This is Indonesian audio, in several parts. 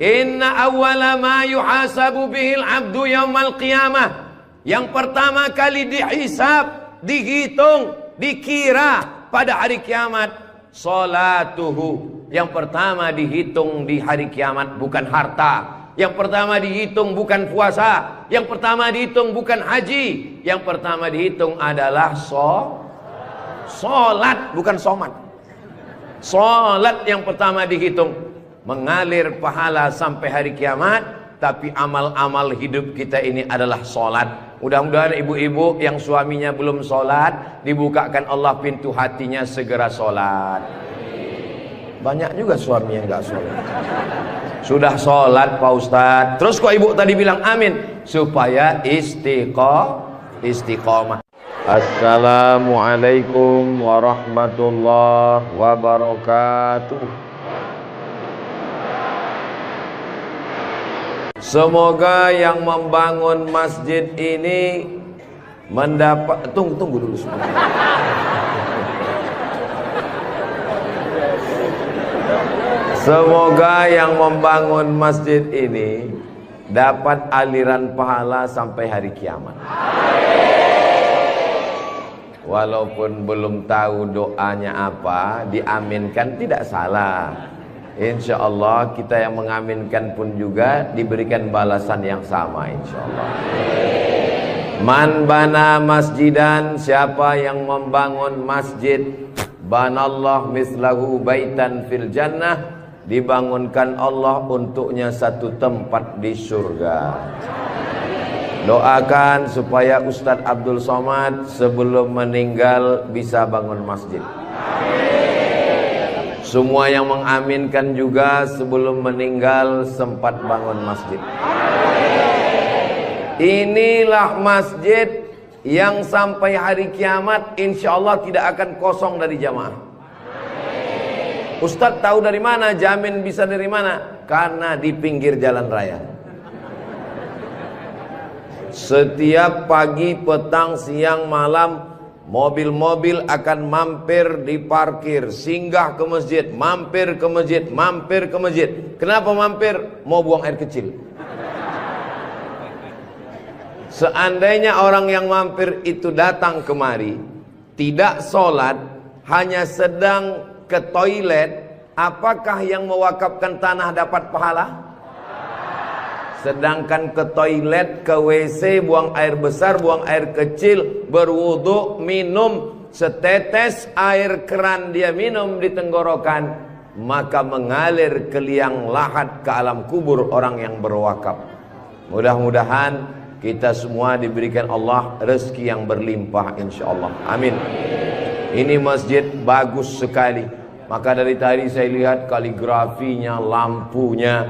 Inna awwala ma yuhasabu bihil abdu yaumal qiyamah. Yang pertama kali dihisab, dihitung, dikira pada hari kiamat, salatuhu. Yang pertama dihitung di hari kiamat bukan harta. Yang pertama dihitung bukan puasa. Yang pertama dihitung bukan haji. Yang pertama dihitung adalah solat, bukan somat. Solat yang pertama dihitung. Mengalir pahala sampai hari kiamat. Tapi amal-amal hidup kita ini adalah solat. Mudah-mudahan ibu-ibu yang suaminya belum solat, dibukakan Allah pintu hatinya segera solat. Banyak juga suami yang gak solat. Sudah sholat Pak Ustadz, terus kok ibu tadi bilang amin? Supaya istiqomah. Assalamualaikum warahmatullahi wabarakatuh. Semoga yang membangun masjid ini mendapat... Tunggu dulu sebentar. Semoga yang membangun masjid ini dapat aliran pahala sampai hari kiamat. Walaupun belum tahu doanya apa, diaminkan tidak salah. Insya Allah kita yang mengaminkan pun juga diberikan balasan yang sama insya Allah. Man bana masjidan, siapa yang membangun masjid, banallah mislahu baitan fil jannah, dibangunkan Allah untuknya satu tempat di surga. Doakan supaya Ustadz Abdul Somad sebelum meninggal bisa bangun masjid. Semua yang mengaminkan juga sebelum meninggal sempat bangun masjid. Inilah masjid yang sampai hari kiamat insya Allah tidak akan kosong dari jamaah. Ustadz tahu dari mana? Jamin bisa dari mana? Karena di pinggir jalan raya. Setiap pagi, petang, siang, malam, mobil-mobil akan mampir di parkir, singgah ke masjid, mampir ke masjid, mampir ke masjid. Kenapa mampir? Mau buang air kecil. Seandainya orang yang mampir itu datang kemari, tidak sholat, hanya sedang ke toilet, apakah yang mewakafkan tanah dapat pahala? Sedangkan ke toilet, ke WC, buang air besar, buang air kecil, berwudu, minum setetes air keran dia minum di tenggorokan, maka mengalir ke liang lahat ke alam kubur orang yang berwakaf. Mudah-mudahan kita semua diberikan Allah rezeki yang berlimpah insyaallah. Amin. Ini masjid bagus sekali. Maka dari tadi saya lihat kaligrafinya, lampunya.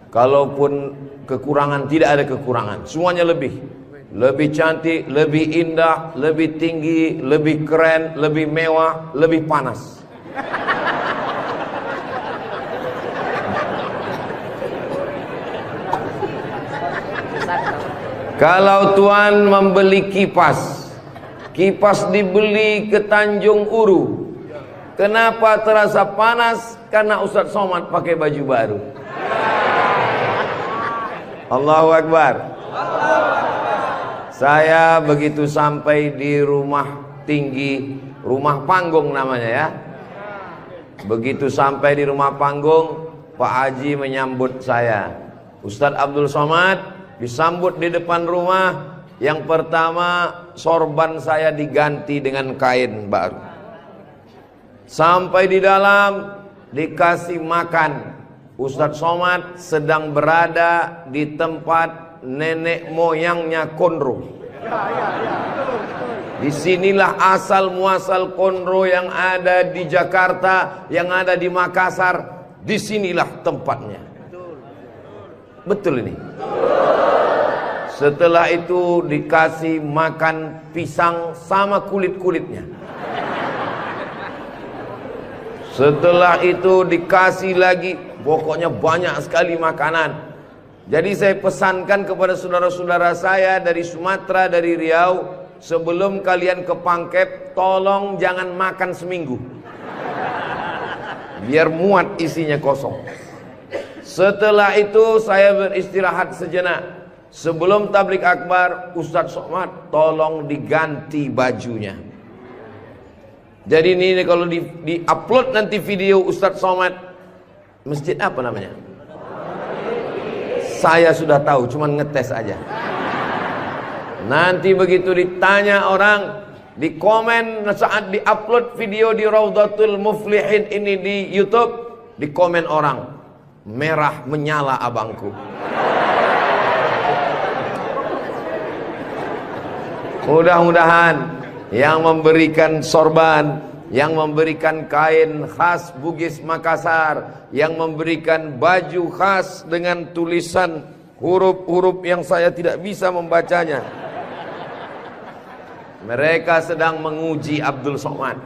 Kalaupun kekurangan, tidak ada kekurangan. Semuanya lebih cantik, lebih indah, lebih tinggi, lebih keren, lebih mewah, lebih panas. Kalau Tuan membeli kipas dibeli ke Tanjung Uru, kenapa terasa panas? Karena Ustadz Somad pakai baju baru. Allahu Akbar. Saya begitu sampai di rumah tinggi, rumah panggung namanya ya. Begitu sampai di rumah panggung, Pak Haji menyambut saya. Ustadz Abdul Somad disambut di depan rumah. Yang pertama, sorban saya diganti dengan kain baru. Sampai di dalam dikasih makan. Ustadz Somad sedang berada di tempat nenek moyangnya Konro. Disinilah asal muasal Konro yang ada di Jakarta, yang ada di Makassar. Disinilah tempatnya. Betul ini. Setelah itu dikasih makan pisang sama kulit-kulitnya. Setelah itu dikasih lagi, pokoknya banyak sekali makanan. Jadi saya pesankan kepada saudara-saudara saya dari Sumatera, dari Riau, sebelum kalian ke Pangkep, tolong jangan makan seminggu. Biar muat isinya kosong. Setelah itu saya beristirahat sejenak. Sebelum tablik akbar, Ustadz Somad tolong diganti bajunya. Jadi ini kalau di upload nanti video Ustadz Somad, masjid apa namanya? Saya sudah tahu, cuman ngetes aja. Nanti begitu ditanya orang, di komen saat di-upload video di Raudhatul Muflihin ini di YouTube, di komen orang, merah menyala abangku. Mudah-mudahan yang memberikan sorban, yang memberikan kain khas Bugis Makassar, yang memberikan baju khas dengan tulisan huruf-huruf yang saya tidak bisa membacanya, mereka sedang menguji Abdul Somad.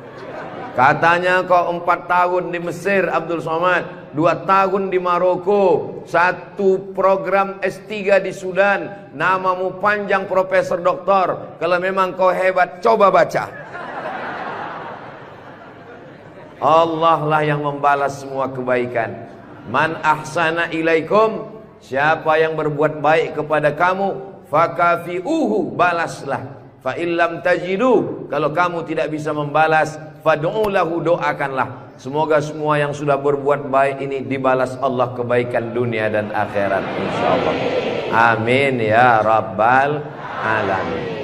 Katanya kau 4 tahun di Mesir Abdul Somad, 2 tahun di Maroko, 1 program S3 di Sudan, namamu panjang profesor doktor. Kalau memang kau hebat, coba baca. Allah lah yang membalas semua kebaikan. Man ahsana ilaikum, siapa yang berbuat baik kepada kamu, fakafi'uhu, balaslah. Fa illam tajidu, kalau kamu tidak bisa membalas, fad'u lahu, doakanlah. Semoga semua yang sudah berbuat baik ini dibalas Allah kebaikan dunia dan akhirat insyaallah. Amin ya rabbal alamin.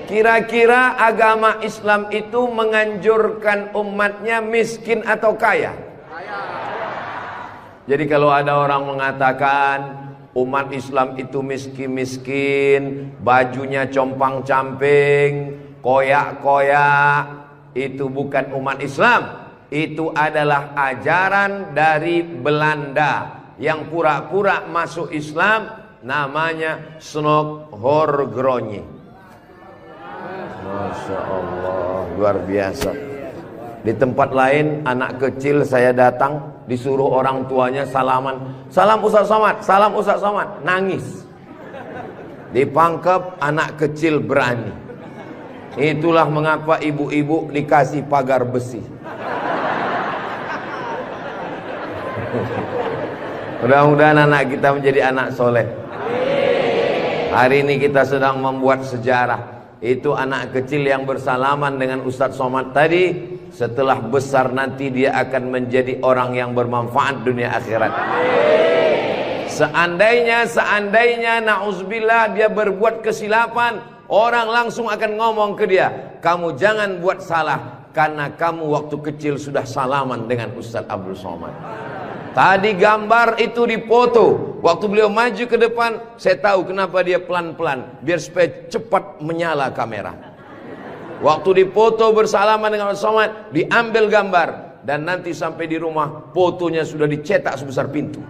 Kira-kira agama Islam itu menganjurkan umatnya miskin atau kaya? Jadi kalau ada orang mengatakan umat Islam itu miskin-miskin, bajunya compang-camping, koyak-koyak, itu bukan umat Islam. Itu adalah ajaran dari Belanda yang pura-pura masuk Islam, namanya Snokhorgrony. Masya Allah, luar biasa. Di tempat lain anak kecil saya datang, disuruh orang tuanya salaman, salam Ustadz Somad, salam Ustadz Somad, nangis. Dipangkep, anak kecil berani. Itulah mengapa ibu-ibu dikasih pagar besi. Mudah-mudahan anak kita menjadi anak soleh. Hari ini kita sedang membuat sejarah. Itu anak kecil yang bersalaman dengan Ustadz Somad tadi, setelah besar nanti dia akan menjadi orang yang bermanfaat dunia akhirat. Seandainya na'udzubillah dia berbuat kesilapan, orang langsung akan ngomong ke dia, kamu jangan buat salah, karena kamu waktu kecil sudah salaman dengan Ustadz Abdul Somad. Tadi gambar itu dipoto. Waktu beliau maju ke depan, saya tahu kenapa dia pelan-pelan, biar supaya cepat menyala kamera. Waktu dipoto bersalaman dengan Ustadz Somad, diambil gambar, dan nanti sampai di rumah fotonya sudah dicetak sebesar pintu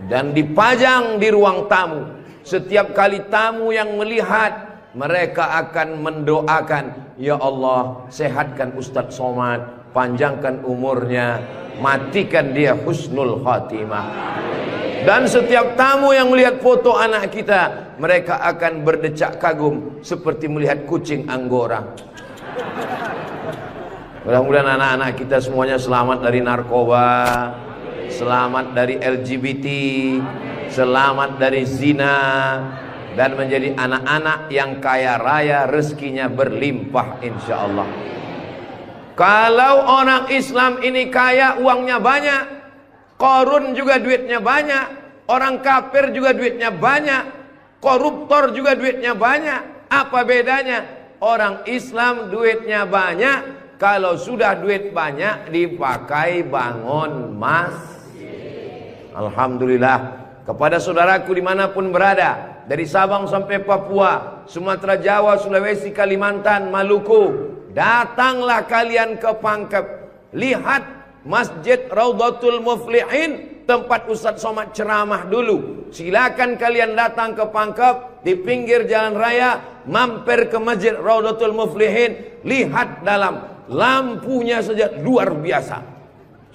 dan dipajang di ruang tamu. Setiap kali tamu yang melihat, mereka akan mendoakan, ya Allah, sehatkan Ustadz Somad, panjangkan umurnya, matikan dia husnul khatimah. Dan setiap tamu yang melihat foto anak kita, mereka akan berdecak kagum seperti melihat kucing Anggora. Mudah-mudahan anak-anak kita semuanya selamat dari narkoba, selamat dari LGBT, selamat dari zina, dan menjadi anak-anak yang kaya raya, rezekinya berlimpah insyaallah. Kalau orang Islam ini kaya, uangnya banyak, Qarun juga duitnya banyak, orang kafir juga duitnya banyak, koruptor juga duitnya banyak. Apa bedanya? Orang Islam duitnya banyak, kalau sudah duit banyak dipakai bangun masjid. Alhamdulillah. Kepada saudaraku dimanapun berada, dari Sabang sampai Papua, Sumatera, Jawa, Sulawesi, Kalimantan, Maluku, datanglah kalian ke Pangkep. Lihat Masjid Raudhatul Muflihin, tempat Ustadz Somad ceramah dulu. Silakan kalian datang ke Pangkep, di pinggir jalan raya, mampir ke Masjid Raudhatul Muflihin. Lihat dalam, lampunya saja luar biasa,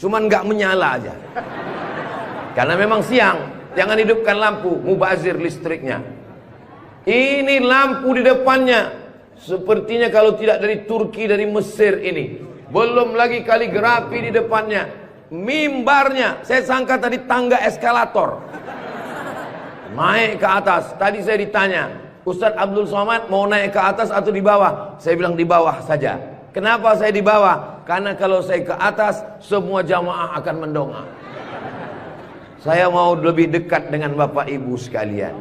cuman nggak menyala aja, karena memang siang. Jangan hidupkan lampu, mubazir listriknya. Ini lampu di depannya, sepertinya kalau tidak dari Turki, dari Mesir ini. Belum lagi kaligrafi di depannya. mimbarnya, saya sangka tadi tangga eskalator. Naik ke atas. Tadi saya ditanya, Ustadz Abdul Somad mau naik ke atas atau di bawah? Saya bilang di bawah saja. Kenapa saya di bawah? Karena kalau saya ke atas, semua jamaah akan mendongak. Saya mau lebih dekat dengan Bapak Ibu sekalian.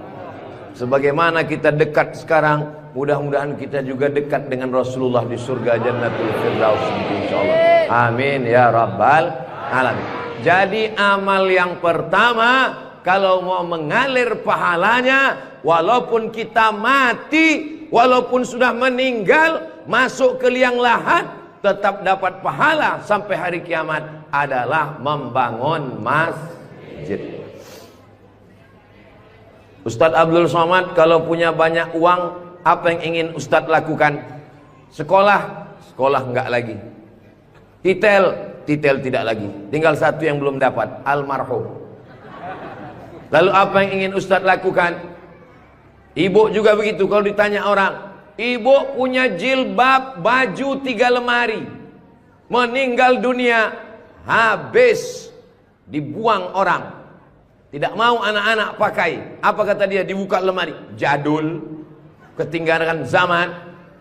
Sebagaimana kita dekat sekarang, mudah-mudahan kita juga dekat dengan Rasulullah di surga Jannatul Firdaus, insyaallah. Amin ya rabbal alamin. Jadi amal yang pertama, kalau mau mengalir pahalanya, walaupun kita mati, walaupun sudah meninggal, masuk ke liang lahat, tetap dapat pahala sampai hari kiamat, adalah membangun masjid. Ustadz Abdul Somad kalau punya banyak uang, apa yang ingin Ustadz lakukan? Sekolah, sekolah enggak lagi. Titel tidak lagi. Tinggal satu yang belum dapat, almarhum. Lalu apa yang ingin Ustadz lakukan? Ibu juga begitu. Kalau ditanya orang, ibu punya jilbab, baju 3 lemari, meninggal dunia, habis, dibuang orang. Tidak mau anak-anak pakai. Apa kata dia? Dibuka lemari. Jadul, ketinggalan zaman.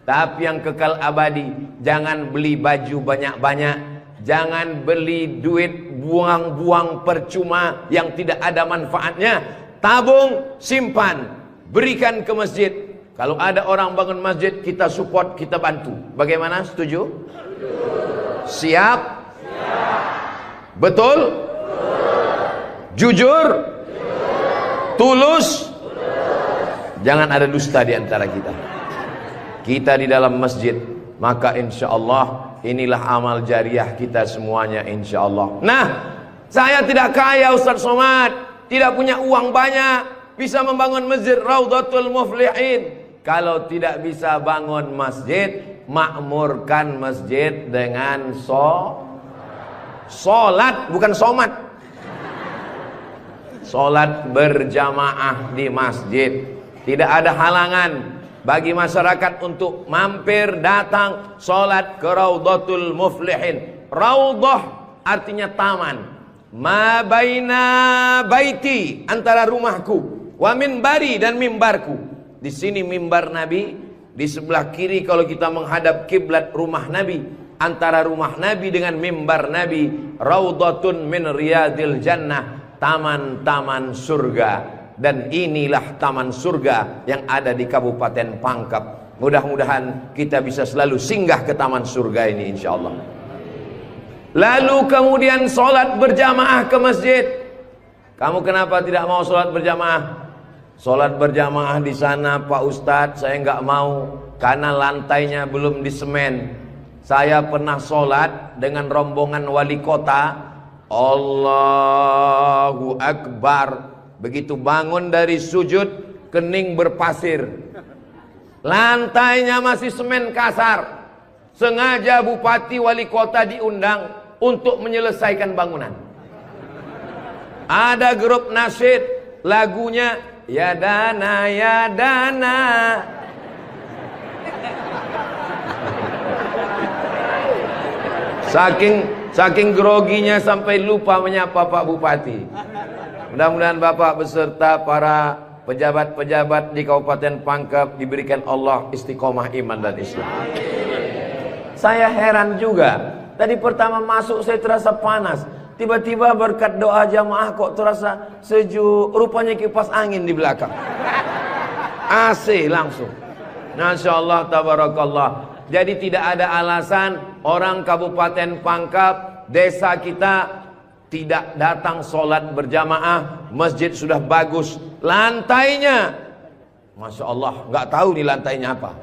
Tapi yang kekal abadi, jangan beli baju banyak-banyak, jangan beli duit buang-buang percuma yang tidak ada manfaatnya. Tabung, simpan, berikan ke masjid. Kalau ada orang bangun masjid, kita support, kita bantu. Bagaimana? Setuju? Siap? Betul? Jujur? Tulus? Jangan ada dusta di antara kita. Kita di dalam masjid, maka insya Allah inilah amal jariah kita semuanya, insya Allah. Nah, saya tidak kaya Ustadz Somad, tidak punya uang banyak, bisa membangun masjid Raudhatul Muflihin. Kalau tidak bisa bangun masjid, makmurkan masjid dengan sholat, bukan somat. Sholat berjamaah di masjid. Tidak ada halangan bagi masyarakat untuk mampir datang sholat ke Raudhatul Muflihin. Raudhah artinya taman. Ma baina baiti, antara rumahku, wa minbari, dan mimbarku. Di sini mimbar Nabi, di sebelah kiri kalau kita menghadap kiblat rumah Nabi. Antara rumah Nabi dengan mimbar Nabi, Raudhatun min riyadil jannah, taman-taman surga. Dan inilah taman surga yang ada di Kabupaten Pangkep. Mudah-mudahan kita bisa selalu singgah ke taman surga ini, insya Allah. Lalu kemudian sholat berjamaah ke masjid. Kamu kenapa tidak mau sholat berjamaah? Sholat berjamaah di sana, Pak Ustadz, saya nggak mau karena lantainya belum disemen. Saya pernah sholat dengan rombongan wali kota. Allahu Akbar. Begitu bangun dari sujud, kening berpasir, lantainya masih semen kasar. Sengaja bupati wali kota diundang untuk menyelesaikan bangunan. Ada grup nasyid, lagunya ya dana ya dana. Saking groginya sampai lupa menyapa Pak Bupati. Mudah-mudahan Bapak beserta para pejabat-pejabat di Kabupaten Pangkep diberikan Allah istiqomah iman dan Islam. Saya heran juga. Tadi pertama masuk saya terasa panas. Tiba-tiba berkat doa jamaah kok terasa sejuk. Rupanya kipas angin di belakang. AC langsung. Masya Allah, tabarakallah. Jadi tidak ada alasan orang Kabupaten Pangkep, desa kita, tidak datang sholat berjamaah. Masjid sudah bagus, lantainya Masya Allah, nggak tahu nih lantainya apa,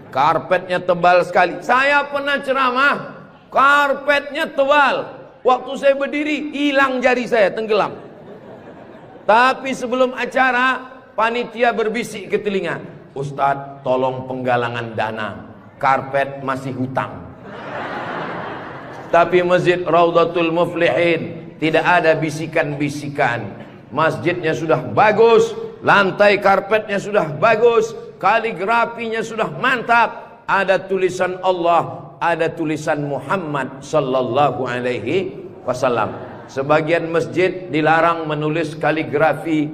karpetnya tebal sekali. Saya pernah ceramah, karpetnya tebal, waktu saya berdiri hilang jari saya, tenggelam. Tapi sebelum acara, panitia berbisik ke telinga, Ustadz tolong penggalangan dana, karpet masih hutang. Tapi masjid Raudhatul Muflihin tidak ada bisikan-bisikan. Masjidnya sudah bagus, lantai karpetnya sudah bagus, kaligrafinya sudah mantap. Ada tulisan Allah, ada tulisan Muhammad sallallahu alaihi wasallam. Sebagian masjid dilarang menulis kaligrafi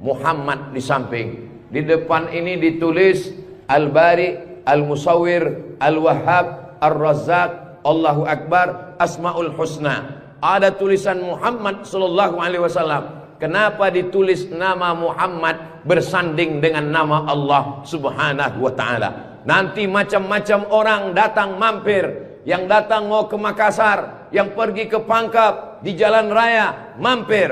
Muhammad di samping. Di depan ini ditulis Al-Bari, Al-Musawwir, Al-Wahhab, Ar-Razzaq, Allahu Akbar, Asmaul Husna. Ada tulisan Muhammad sallallahu alaihi wasallam. Kenapa ditulis nama Muhammad bersanding dengan nama Allah Subhanahu wa taala? Nanti macam-macam orang datang mampir. Yang datang mau ke Makassar, yang pergi ke Pangkep, di jalan raya mampir.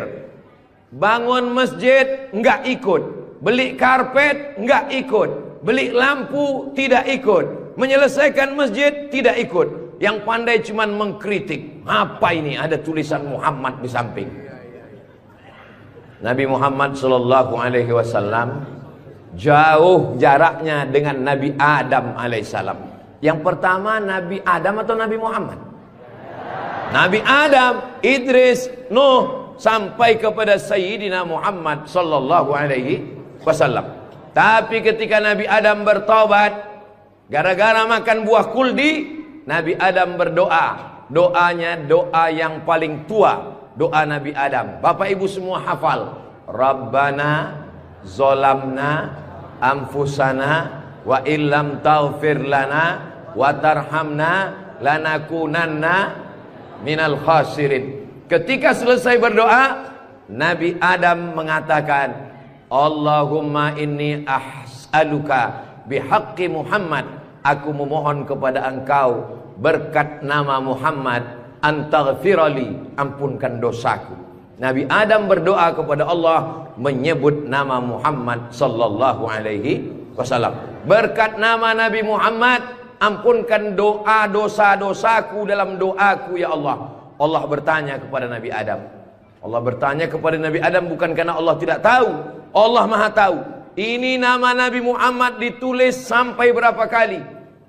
Bangun masjid enggak ikut, beli karpet enggak ikut, beli lampu tidak ikut, menyelesaikan masjid tidak ikut. Yang pandai cuman mengkritik. Apa ini ada tulisan Muhammad di samping? Nabi Muhammad sallallahu alaihi wasallam jauh jaraknya dengan Nabi Adam alaihissalam. Yang pertama Nabi Adam atau Nabi Muhammad? Nabi Adam, Idris, Nuh, sampai kepada Sayyidina Muhammad sallallahu alaihi wasallam. Tapi ketika Nabi Adam bertobat gara-gara makan buah kuldi, Nabi Adam berdoa. Doanya doa yang paling tua, doa Nabi Adam. Bapak Ibu semua hafal. Rabbana zolamna anfusana wa illam taghfir lana wa tarhamna lanakunanna minal khasirin. Ketika selesai berdoa, Nabi Adam mengatakan, Allahumma inni as'aluka bihaqqi Muhammad, aku memohon kepada engkau berkat nama Muhammad, antaghfirali, ampunkan dosaku. Nabi Adam berdoa kepada Allah menyebut nama Muhammad sallallahu alaihi wasallam. Berkat nama Nabi Muhammad, ampunkan doa dosa-dosaku dalam doaku ya Allah. Allah bertanya kepada Nabi Adam. Allah bertanya kepada Nabi Adam bukan karena Allah tidak tahu. Allah Maha tahu. Ini nama Nabi Muhammad ditulis sampai berapa kali?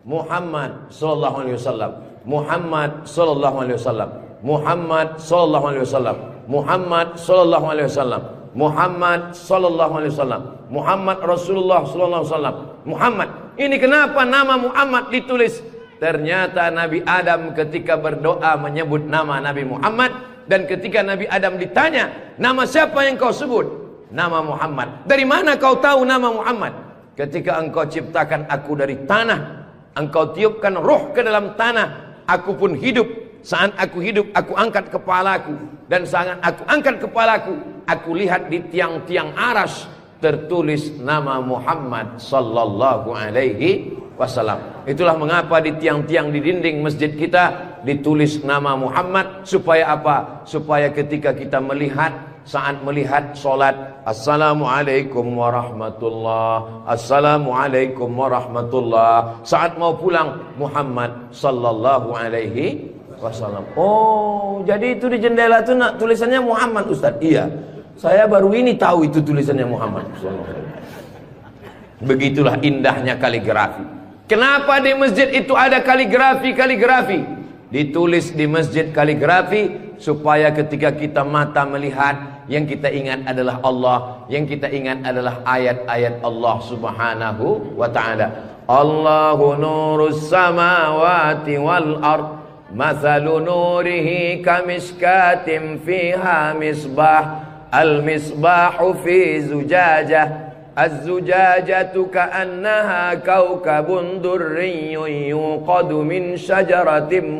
Muhammad sallallahu alaihi wasallam. Muhammad sallallahu alaihi wasallam. Muhammad sallallahu alaihi wasallam. Muhammad sallallahu alaihi wasallam. Muhammad sallallahu alaihi wasallam. Muhammad Rasulullah sallallahu alaihi wasallam. Muhammad. Ini kenapa nama Muhammad ditulis? Ternyata Nabi Adam ketika berdoa menyebut nama Nabi Muhammad, dan ketika Nabi Adam ditanya, nama siapa yang kau sebut? Nama Muhammad. Dari mana kau tahu nama Muhammad? Ketika engkau ciptakan aku dari tanah, engkau tiupkan roh ke dalam tanah, aku pun hidup. Saat aku hidup, aku angkat kepalaku. Dan saat aku angkat kepalaku, aku lihat di tiang-tiang aras tertulis nama Muhammad sallallahu alaihi wasallam. Itulah mengapa di tiang-tiang di dinding masjid kita ditulis nama Muhammad. Supaya apa? Supaya ketika kita melihat, saat melihat solat, Assalamualaikum warahmatullah, Assalamualaikum warahmatullah. Saat mau pulang, Muhammad sallallahu alaihi wasallam. Oh, jadi itu di jendela itu tulisannya Muhammad, Ustaz. Iya, saya baru ini tahu itu tulisannya Muhammad. Begitulah indahnya kaligrafi. Kenapa di masjid itu ada kaligrafi? Ditulis di masjid kaligrafi supaya ketika kita mata melihat, yang kita ingat adalah Allah, yang kita ingat adalah ayat-ayat Allah Subhanahu wa taala. Allahu nurus samawati wal ard, mathalu nurihi kamishkatin fiha misbah, al-misbahu fi zujajah, az-zujajatu ka'annaha kawkabun durriyyun yuqadu min syajaratin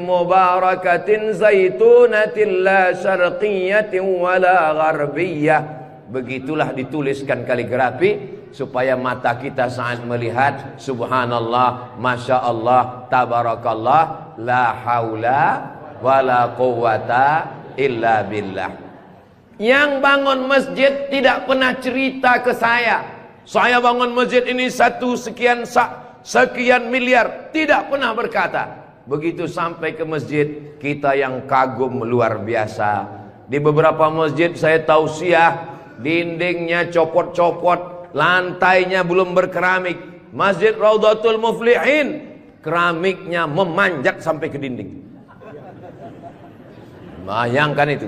mubarakatin zaitunatin la syarqiyatin wala gharbiyyah. Begitulah dituliskan kaligrafi supaya mata kita saat melihat, subhanallah, masya Allah, tabarakallah, la haula wala quwata illa billah. Yang bangun masjid tidak pernah cerita ke saya bangun masjid ini sekian miliar, tidak pernah berkata. Begitu sampai ke masjid, kita yang kagum luar biasa. Di beberapa masjid saya tausiah, dindingnya copot-copot, lantainya belum berkeramik. Masjid Raudhatul Muflihin, keramiknya memanjat sampai ke dinding. Bayangkan itu.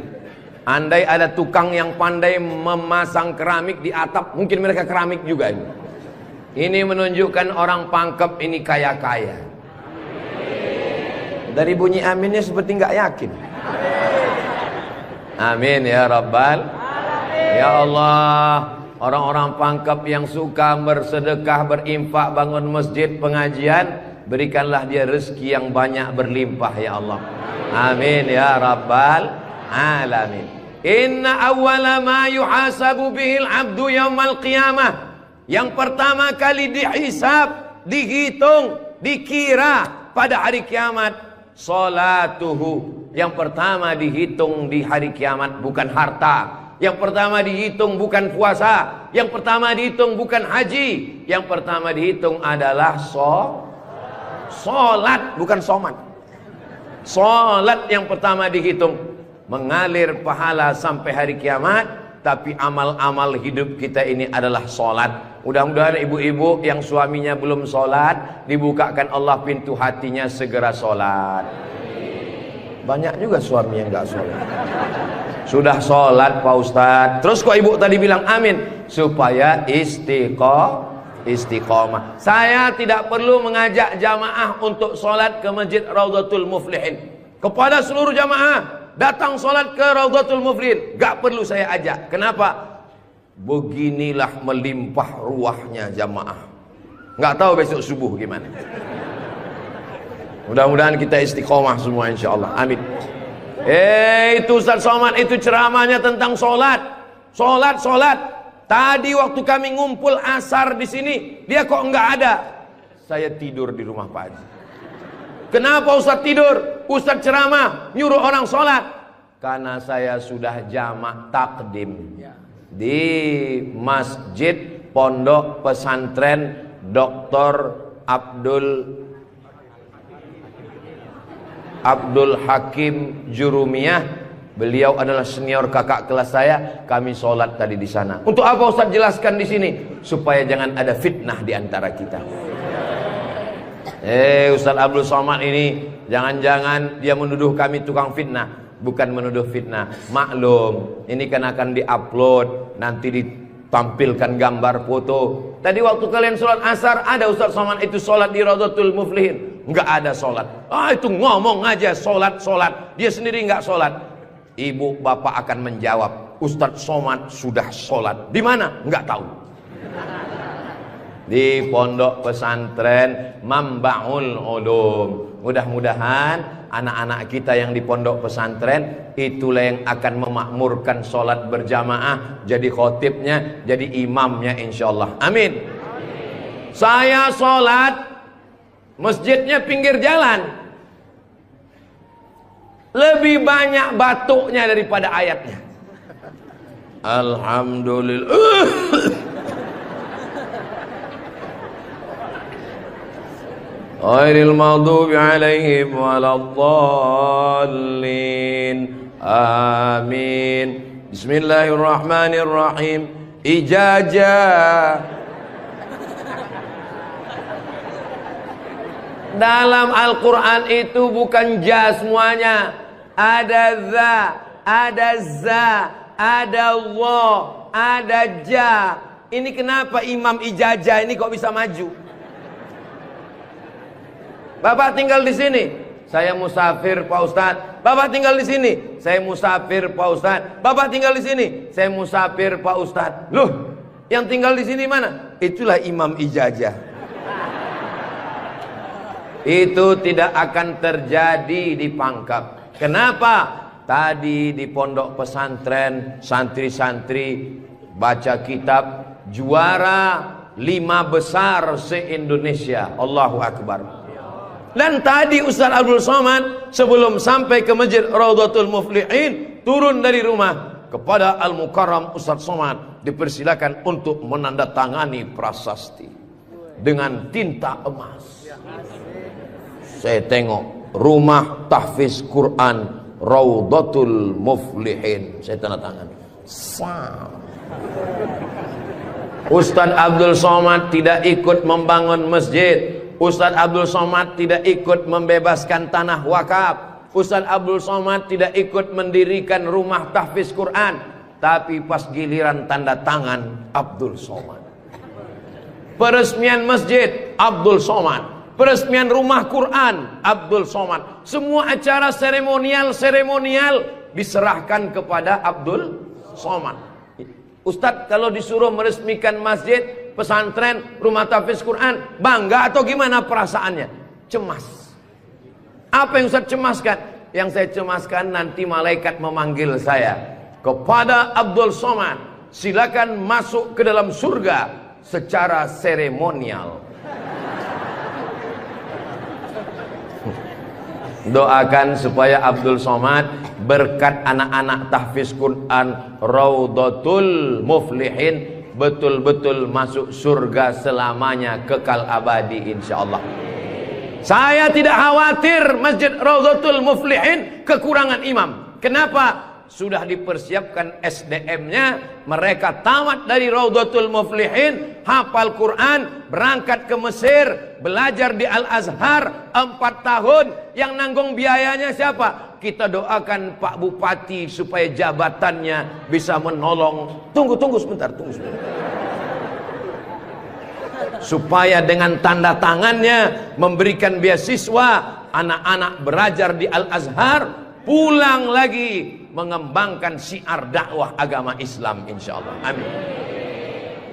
Andai ada tukang yang pandai memasang keramik di atap, mungkin mereka keramik juga ini. Ini menunjukkan orang Pangkep ini kaya-kaya. Dari bunyi aminnya seperti nggak yakin. Amin ya Rabbal. Ya Allah, orang-orang pangkep yang suka bersedekah, berinfak, bangun masjid, pengajian, berikanlah dia rezeki yang banyak berlimpah ya Allah. Amin ya Rabbal alamin. Inna awwala ma yuhasabu bihil abdu yaumal qiyamah. Yang pertama kali dihisab, dihitung, dikira pada hari kiamat, salatuhu. Yang pertama dihitung di hari kiamat bukan harta. Yang pertama dihitung bukan puasa. Yang pertama dihitung bukan haji. Yang pertama dihitung adalah solat, bukan somat. Solat yang pertama dihitung. Mengalir pahala sampai hari kiamat. Tapi amal-amal hidup kita ini adalah solat. Mudah-mudahan ibu-ibu yang suaminya belum solat, dibukakan Allah pintu hatinya segera solat. Banyak juga suami yang gak sholat. Sudah sholat Pak Ustadz, terus kok ibu tadi bilang amin? Supaya istiqomah. Saya tidak perlu mengajak jamaah untuk sholat ke Masjid Raudhatul Muflihin. Kepada seluruh jamaah, datang sholat ke Raudhatul Muflihin. Gak perlu saya ajak. Kenapa? Beginilah melimpah ruahnya jamaah. Gak tahu besok subuh gimana. Mudah-mudahan kita istiqomah semua insyaallah. Amin. Itu Ustaz Somad itu ceramahnya tentang solat. Solat. Tadi waktu kami ngumpul asar di sini, dia kok enggak ada. Saya tidur di rumah Pak Haji. Kenapa Ustaz tidur? Ustaz ceramah nyuruh orang solat. Karena saya sudah jamak takdim di Masjid Pondok Pesantren Dr. Abdul Hakim Jurumiyah. Beliau adalah senior kakak kelas saya. Kami sholat tadi di sana. Untuk apa Ustaz jelaskan di sini? Supaya jangan ada fitnah di antara kita. Ustaz Abdul Somad ini jangan-jangan dia menuduh kami tukang fitnah. Bukan menuduh fitnah. Maklum, ini kan akan diupload, nanti ditampilkan gambar foto. Tadi waktu kalian sholat asar, ada Ustaz Somad itu sholat di Raudhatul Muflihin. Enggak ada sholat. Itu ngomong aja sholat. Dia sendiri enggak sholat. Ibu bapak akan menjawab, Ustadz Somad sudah sholat. Di mana? Enggak tahu. Di Pondok Pesantren Mambaul Ulum. Mudah-mudahan anak-anak kita yang di pondok pesantren itulah yang akan memakmurkan sholat berjamaah, jadi khotibnya, jadi imamnya insyaallah. Amin. Saya sholat, masjidnya pinggir jalan, lebih banyak batuknya daripada ayatnya. Alhamdulillah. Ghairil maghdubi alaihim waladdallin. Amin. Bismillahirrahmanirrahim. Ijazah. Dalam Al-Quran itu bukan ja semuanya. Ada za, ada za, ada wa, ada ja. Ini kenapa Imam Ijazah ini kok bisa maju? Bapak tinggal di sini, saya musafir Pak Ustadz. Bapak tinggal di sini, saya musafir Pak Ustadz. Bapak tinggal di sini, saya musafir Pak Ustadz. Loh, yang tinggal di sini mana? Itulah Imam Ijazah. Itu tidak akan terjadi di Pangkep. Kenapa? Tadi di pondok pesantren santri-santri baca kitab juara 5 besar se-Indonesia. Allahu Akbar. Dan tadi Ustaz Abdul Somad sebelum sampai ke Masjid Raudhatul Muflihin turun dari rumah kepada Al-Mukarram Ustaz Somad dipersilakan untuk menandatangani prasasti dengan tinta emas. Saya tengok rumah tahfiz Quran Raudhatul Muflihin, saya tanda tangan. Ustaz Abdul Somad tidak ikut membangun masjid. Ustaz Abdul Somad tidak ikut membebaskan tanah wakaf. Ustaz Abdul Somad tidak ikut mendirikan rumah tahfiz Quran. Tapi pas giliran tanda tangan Abdul Somad, peresmian masjid Abdul Somad, peresmian rumah Quran Abdul Somad. Semua acara seremonial diserahkan kepada Abdul Somad. Ustadz kalau disuruh meresmikan masjid, pesantren, rumah tahfiz Quran, bangga atau gimana perasaannya? Cemas. Apa yang Ustadz cemaskan? Yang saya cemaskan nanti malaikat memanggil saya, kepada Abdul Somad, silakan masuk ke dalam surga secara seremonial. Doakan supaya Abdul Somad berkat anak-anak tahfiz Quran Raudhatul Muflihin betul-betul masuk surga selamanya, kekal abadi insyaallah. Saya tidak khawatir Masjid Raudhatul Muflihin kekurangan imam. Kenapa? Sudah dipersiapkan SDM-nya. Mereka tamat dari Raudhatul Muflihin, hafal Quran, berangkat ke Mesir, belajar di Al-Azhar 4 tahun. Yang nanggung biayanya siapa? Kita doakan Pak Bupati supaya jabatannya bisa menolong. Tunggu sebentar. Supaya dengan tanda tangannya memberikan beasiswa, anak-anak belajar di Al-Azhar, pulang lagi mengembangkan syiar dakwah agama Islam insyaallah. Amin.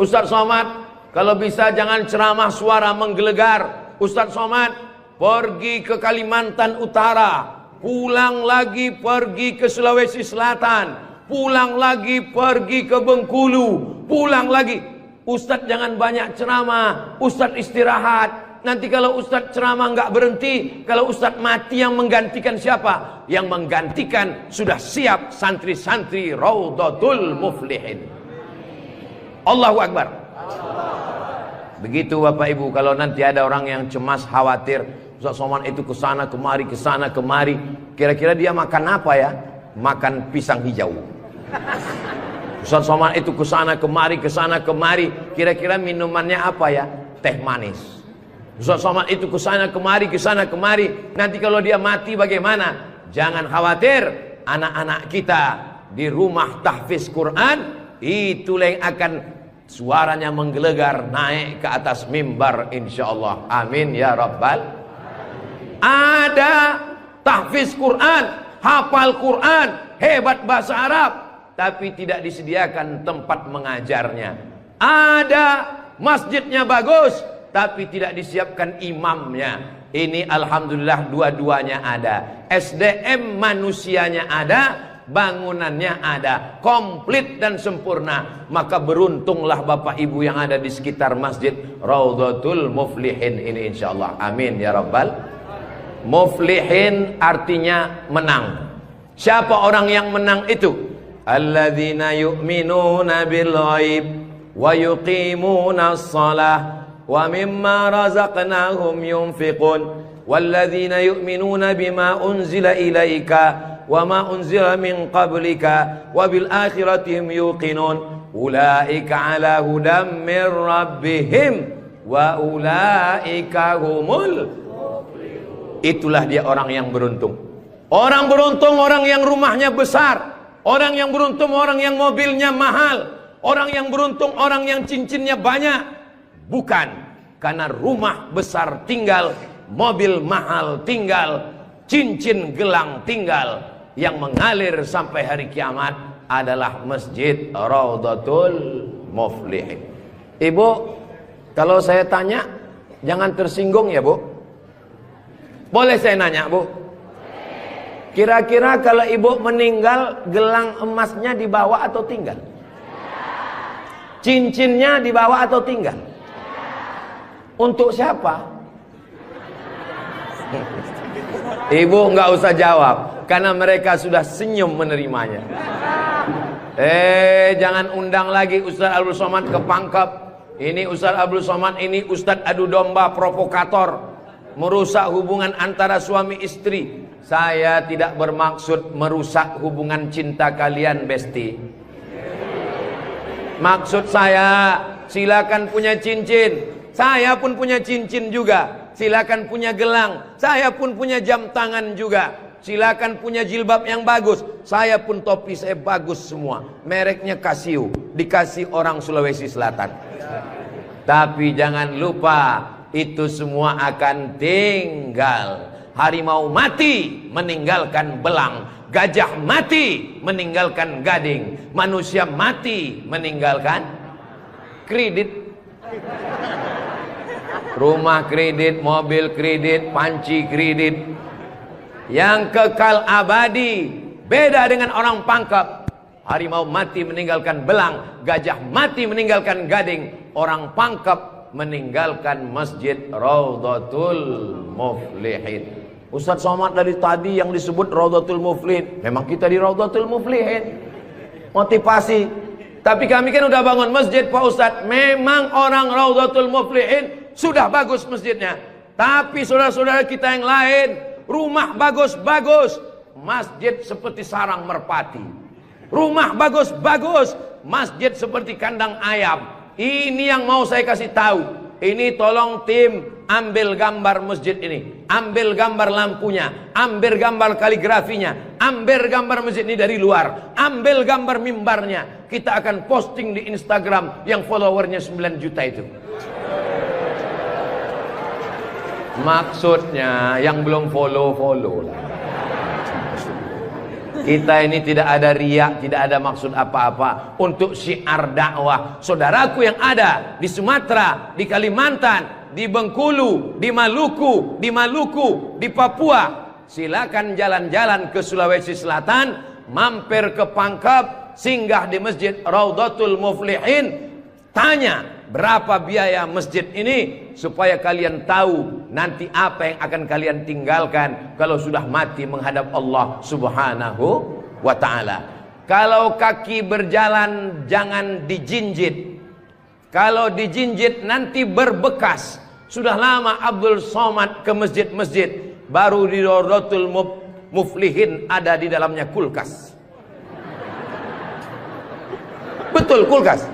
Ustadz Somad, kalau bisa jangan ceramah suara menggelegar. Ustadz Somad pergi ke Kalimantan Utara, pulang lagi pergi ke Sulawesi Selatan, pulang lagi pergi ke Bengkulu, pulang lagi. Ustadz jangan banyak ceramah, Ustadz istirahat. Nanti kalau Ustadz ceramah nggak berhenti, kalau Ustadz mati yang menggantikan siapa? Yang menggantikan sudah siap santri-santri Raudhatul Muflihin. Allahu Akbar. Begitu Bapak Ibu, kalau nanti ada orang yang cemas, khawatir, Ustadz Somad itu kesana kemari, kira-kira dia makan apa ya? Makan pisang hijau. Ustadz Somad itu kesana kemari, kira-kira minumannya apa ya? Teh manis. Ustadz Somad itu kesana kemari, nanti kalau dia mati bagaimana? Jangan khawatir, anak-anak kita di rumah tahfiz Quran itulah yang akan suaranya menggelegar naik ke atas mimbar insyaallah. Amin ya rabbal. Ada tahfiz Quran, hafal Quran, hebat bahasa Arab, tapi tidak disediakan tempat mengajarnya. Ada masjidnya bagus, tapi tidak disiapkan imamnya. Ini alhamdulillah dua-duanya ada. SDM manusianya ada, bangunannya ada, komplit dan sempurna. Maka beruntunglah Bapak Ibu yang ada di sekitar Masjid Raudhatul Muflihin ini insyaallah. Amin ya rabbal. Muflihin artinya menang. Siapa orang yang menang itu? Alladzina yu'minuna bil ghaib wa yuqimuna as-salah wa mimma razaqnahum yunfiqun walladzina yu'minuna bima unzila ilaika wa ma unzila min qablika wa bil akhirati hum yuqinun ulaika ala hudam min rabbihim wa ulaika humul muflihun. Itulah dia orang yang beruntung. Orang beruntung orang yang rumahnya besar, orang yang beruntung orang yang mobilnya mahal, orang yang beruntung orang yang cincinnya banyak. Bukan karena rumah besar tinggal, mobil mahal tinggal, cincin gelang tinggal. Yang mengalir sampai hari kiamat adalah Masjid Raudhatul Muflihin. Ibu, kalau saya tanya jangan tersinggung ya Bu. Boleh saya nanya Bu? Kira-kira kalau ibu meninggal, gelang emasnya dibawa atau tinggal? Cincinnya dibawa atau tinggal? Untuk siapa? Ibu nggak usah jawab, karena mereka sudah senyum menerimanya. Jangan undang lagi Ustaz Abdul Somad ke Pangkep. Ini Ustaz Abdul Somad ini Ustaz adu domba provokator, merusak hubungan antara suami istri. Saya tidak bermaksud merusak hubungan cinta kalian, Besti. Maksud saya, silakan punya cincin. Saya pun punya cincin juga. Silakan punya gelang. Saya pun punya jam tangan juga. Silakan punya jilbab yang bagus. Saya pun topi saya bagus semua. Mereknya Casio. Dikasih orang Sulawesi Selatan. Tapi jangan lupa, itu semua akan tinggal. Harimau mati meninggalkan belang, gajah mati meninggalkan gading, manusia mati meninggalkan kredit. Rumah kredit, mobil kredit, panci kredit. Yang kekal abadi beda dengan orang pangkep. Harimau mati meninggalkan belang, gajah mati meninggalkan gading, orang pangkep meninggalkan masjid Raudhatul Muflihin. Ustaz Somad dari tadi yang disebut Raudhatul Muflihin, memang kita di Raudhatul Muflihin, motivasi. Tapi kami kan udah bangun masjid Pak Ustaz. Memang orang Raudhatul Muflihin sudah bagus masjidnya, tapi saudara-saudara kita yang lain, rumah bagus-bagus, masjid seperti sarang merpati. Rumah bagus-bagus, masjid seperti kandang ayam. Ini yang mau saya kasih tahu. Ini tolong tim ambil gambar masjid ini, ambil gambar lampunya, ambil gambar kaligrafinya, ambil gambar masjid ini dari luar, ambil gambar mimbarnya. Kita akan posting di Instagram yang followernya 9 juta itu. Maksudnya yang belum follow lah. Kita ini tidak ada riak, tidak ada maksud apa-apa. Untuk syiar dakwah saudaraku yang ada di Sumatera, di Kalimantan, di Bengkulu, di Maluku, di Papua, silakan jalan-jalan ke Sulawesi Selatan, mampir ke Pangkep, singgah di Masjid Raudhatul Muflihin, tanya berapa biaya masjid ini, supaya kalian tahu nanti apa yang akan kalian tinggalkan kalau sudah mati menghadap Allah Subhanahu wa ta'ala. Kalau kaki berjalan jangan dijinjit. Kalau dijinjit nanti berbekas. Sudah lama Abdul Somad ke masjid-masjid, baru di Raudhatul Muflihin ada di dalamnya kulkas. Betul, kulkas.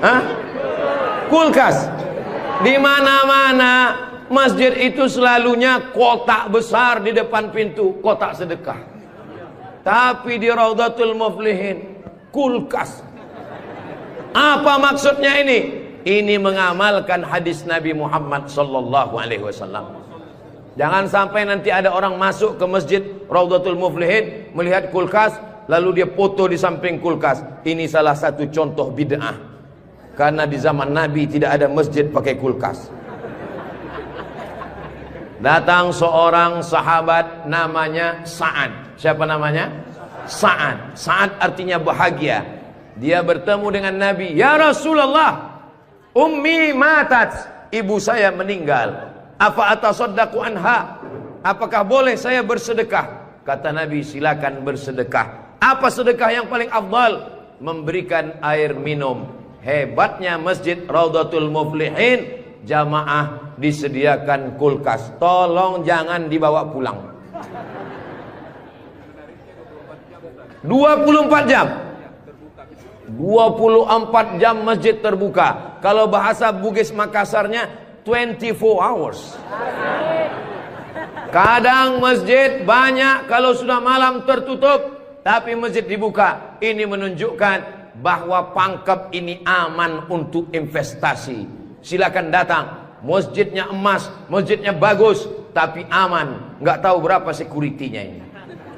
Hah? Kulkas. Di mana-mana masjid itu selalunya kotak besar di depan pintu, kotak sedekah. Tapi di Raudhatul Muflihin kulkas. Apa maksudnya ini? Ini mengamalkan hadis Nabi Muhammad sallallahu alaihi wasallam. Jangan sampai nanti ada orang masuk ke masjid Raudhatul Muflihin melihat kulkas, lalu dia foto di samping kulkas. Ini salah satu contoh bid'ah. Karena di zaman Nabi tidak ada masjid pakai kulkas. Datang seorang sahabat namanya Sa'ad. Siapa namanya? Sa'ad. Sa'ad artinya bahagia. Dia bertemu dengan Nabi. Ya Rasulullah, ummi matat, ibu saya meninggal. Apa atasaddaqu anha? Apakah boleh saya bersedekah? Kata Nabi, silakan bersedekah. Apa sedekah yang paling afdal? Memberikan air minum. Hebatnya masjid Raudhatul Muflihin, jamaah disediakan kulkas. Tolong jangan dibawa pulang. 24 jam. 24 jam masjid terbuka. Kalau bahasa Bugis Makassarnya 24 hours. Kadang masjid banyak, kalau sudah malam tertutup, tapi masjid dibuka. Ini menunjukkan bahwa Pangkep ini aman untuk investasi. Silakan datang. Masjidnya emas, masjidnya bagus, tapi aman. Nggak tahu berapa security-nya ini.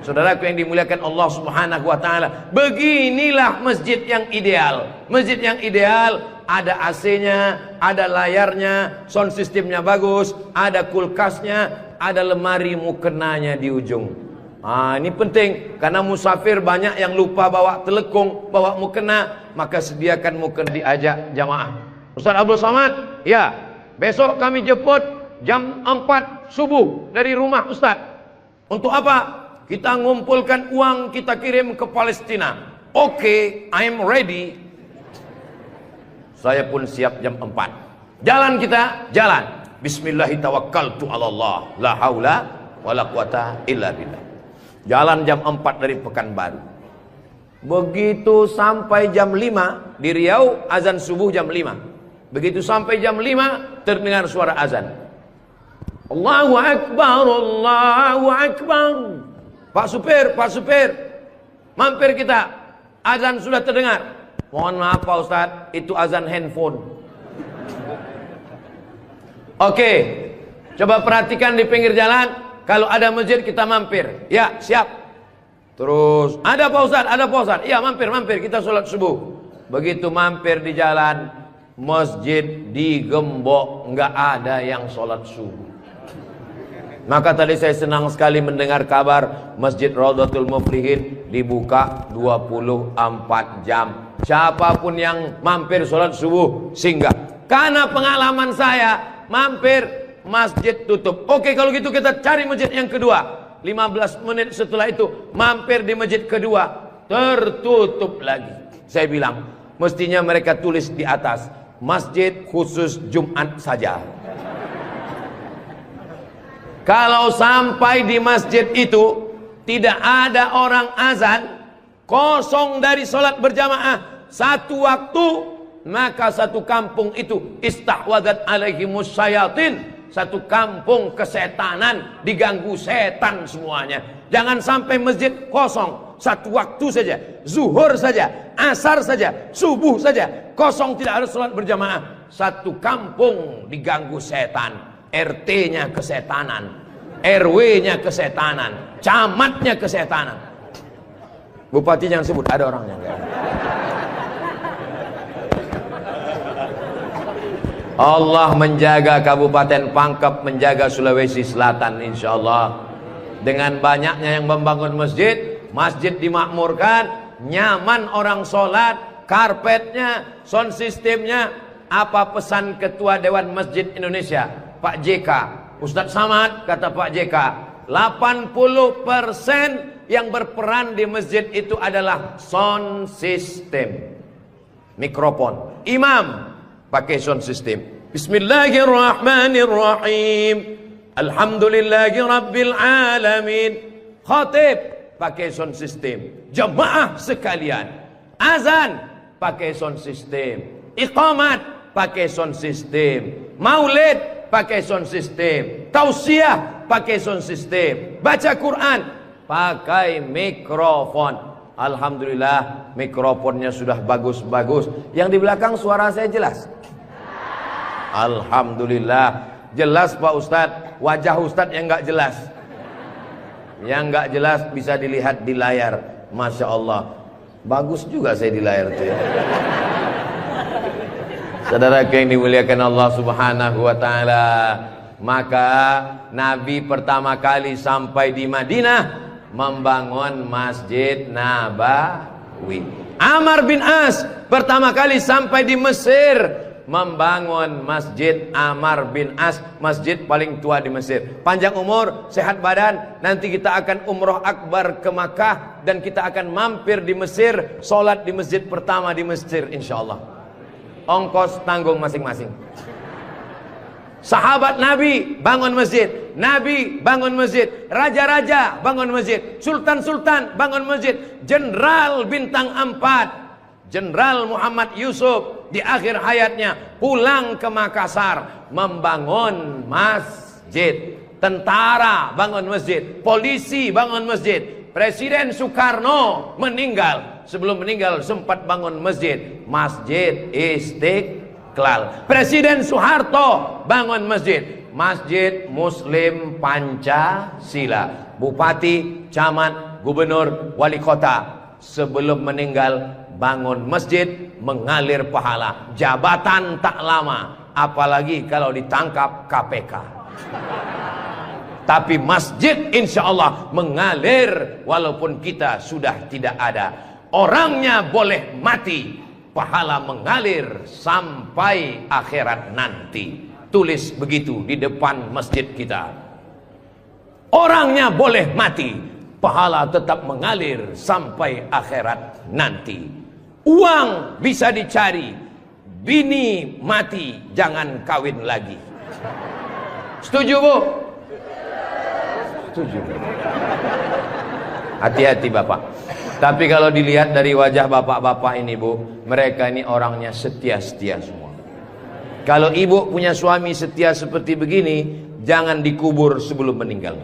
Saudaraku yang dimuliakan Allah Subhanahu wa ta'ala, beginilah masjid yang ideal. Masjid yang ideal, ada AC-nya, ada layarnya, sound systemnya bagus, ada kulkasnya, ada lemari mukenanya di ujung. Ini penting, karena musafir banyak yang lupa bawa telekung, bawa mukena, maka sediakan mukena. Diajak jamaah. Ustaz Abdul Somad, ya, besok kami jemput jam 4 subuh dari rumah Ustaz. Untuk apa? Kita ngumpulkan uang, kita kirim ke Palestina. Oke, I'm ready. Saya pun siap jam 4. Jalan kita, jalan. Bismillahirrahmanirrahim. Allah, la haula wala quwata illa billah. Jalan jam 4 dari Pekanbaru. Begitu sampai jam 5 di Riau, azan subuh jam 5. Begitu sampai jam 5 terdengar suara azan. Allahu Akbar, Allahu Akbar. Pak supir, mampir kita. Azan sudah terdengar. Mohon maaf Pak Ustadz, itu azan handphone. Oke, coba perhatikan di pinggir jalan. Kalau ada masjid kita mampir. Ya, siap. Terus, ada Pak Ustadz, ada Pak Ustadz. Iya, mampir, kita sholat subuh. Begitu mampir di jalan, masjid digembok, nggak ada yang sholat subuh. Maka tadi saya senang sekali mendengar kabar Masjid Raudhatul Muflihin dibuka 24 jam. Siapapun yang mampir sholat subuh singgah. Karena pengalaman saya mampir masjid tutup. Oke, kalau gitu kita cari masjid yang kedua. 15 menit setelah itu mampir di masjid kedua, tertutup lagi. Saya bilang, mestinya mereka tulis di atas, masjid khusus Jumat saja. Kalau sampai di masjid itu tidak ada orang azan, kosong dari sholat berjamaah satu waktu, maka satu kampung itu istahwadat alaihimus syayatin. Satu kampung kesetanan, diganggu setan semuanya. Jangan sampai masjid kosong satu waktu saja, zuhur saja, asar saja, subuh saja, kosong, tidak harus sholat berjamaah. Satu kampung diganggu setan. RT-nya kesetanan, RW-nya kesetanan, camatnya kesetanan. Bupati jangan sebut, ada orangnya. Allah menjaga Kabupaten Pangkep, menjaga Sulawesi Selatan insyaallah. Dengan banyaknya yang membangun masjid, masjid dimakmurkan, nyaman orang sholat, karpetnya, sound systemnya. Apa pesan Ketua Dewan Masjid Indonesia, Pak JK, Ustadz Samad, kata Pak JK, 80% yang berperan di masjid itu adalah sound system, mikrofon. Imam pakai sound system. Bismillahirrahmanirrahim. Alhamdulillahi rabbil alamin. Khatib pakai sound system. Jamaah sekalian, azan pakai sound system. Iqamat pakai sound system. Maulid pakai sound system. Tausiah pakai sound system. Baca Quran pakai mikrofon. Alhamdulillah mikrofonnya sudah bagus-bagus. Yang di belakang suara saya jelas? Alhamdulillah jelas Pak Ustadz. Wajah Ustadz yang nggak jelas, yang nggak jelas bisa dilihat di layar. Masya Allah, bagus juga saya di layar tuh ya. Saudara yang dimuliakan Allah Subhanahu wa Ta'ala, maka Nabi pertama kali sampai di Madinah membangun Masjid Nabawi. Amr bin As pertama kali sampai di Mesir membangun Masjid Amr bin As, masjid paling tua di Mesir. Panjang umur, sehat badan, nanti kita akan umroh akbar ke Makkah dan kita akan mampir di Mesir, sholat di masjid pertama di Mesir insyaallah. Ongkos tanggung masing-masing. Sahabat Nabi bangun masjid, Nabi bangun masjid, raja-raja bangun masjid, sultan-sultan bangun masjid, jenderal bintang 4 Jenderal Muhammad Yusuf di akhir hayatnya pulang ke Makassar membangun masjid. Tentara bangun masjid, polisi bangun masjid. Presiden Soekarno meninggal, sebelum meninggal sempat bangun masjid, Masjid Istiqlal. Presiden Soeharto bangun masjid, Masjid Muslim Pancasila. Bupati, camat, gubernur, wali kota sebelum meninggal bangun masjid, mengalir pahala. Jabatan tak lama, apalagi kalau ditangkap KPK. Tapi masjid insya Allah mengalir walaupun kita sudah tidak ada. Orangnya boleh mati, pahala mengalir sampai akhirat nanti. Tulis begitu di depan masjid kita. Orangnya boleh mati, pahala tetap mengalir sampai akhirat nanti. Uang bisa dicari, bini mati jangan kawin lagi. Setuju Bu? Setuju. Hati-hati Bapak. Tapi kalau dilihat dari wajah bapak-bapak ini Bu, mereka ini orangnya setia-setia semua. Kalau ibu punya suami setia seperti begini, jangan dikubur sebelum meninggal.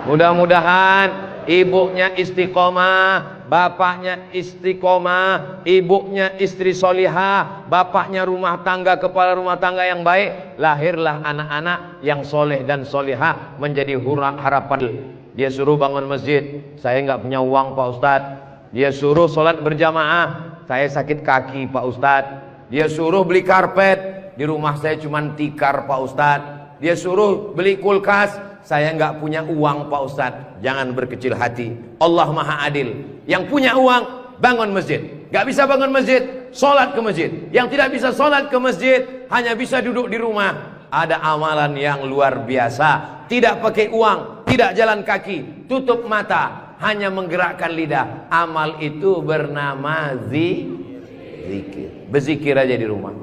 Mudah-mudahan ibunya istiqomah, bapaknya istiqomah, ibunya istri solihah, bapaknya rumah tangga, kepala rumah tangga yang baik, lahirlah anak-anak yang soleh dan solihah menjadi harapan. Dia suruh bangun masjid, saya nggak punya uang Pak Ustadz. Dia suruh sholat berjamaah, saya sakit kaki Pak Ustadz. Dia suruh beli karpet, di rumah saya cuma tikar Pak Ustadz. Dia suruh beli kulkas, saya nggak punya uang Pak Ustadz. Jangan berkecil hati, Allah Maha Adil. Yang punya uang bangun masjid, nggak bisa bangun masjid, sholat ke masjid. Yang tidak bisa sholat ke masjid, hanya bisa duduk di rumah. Ada amalan yang luar biasa, tidak pakai uang, tidak jalan kaki, tutup mata, hanya menggerakkan lidah. Amal itu bernama zikir. Berzikir aja di rumah.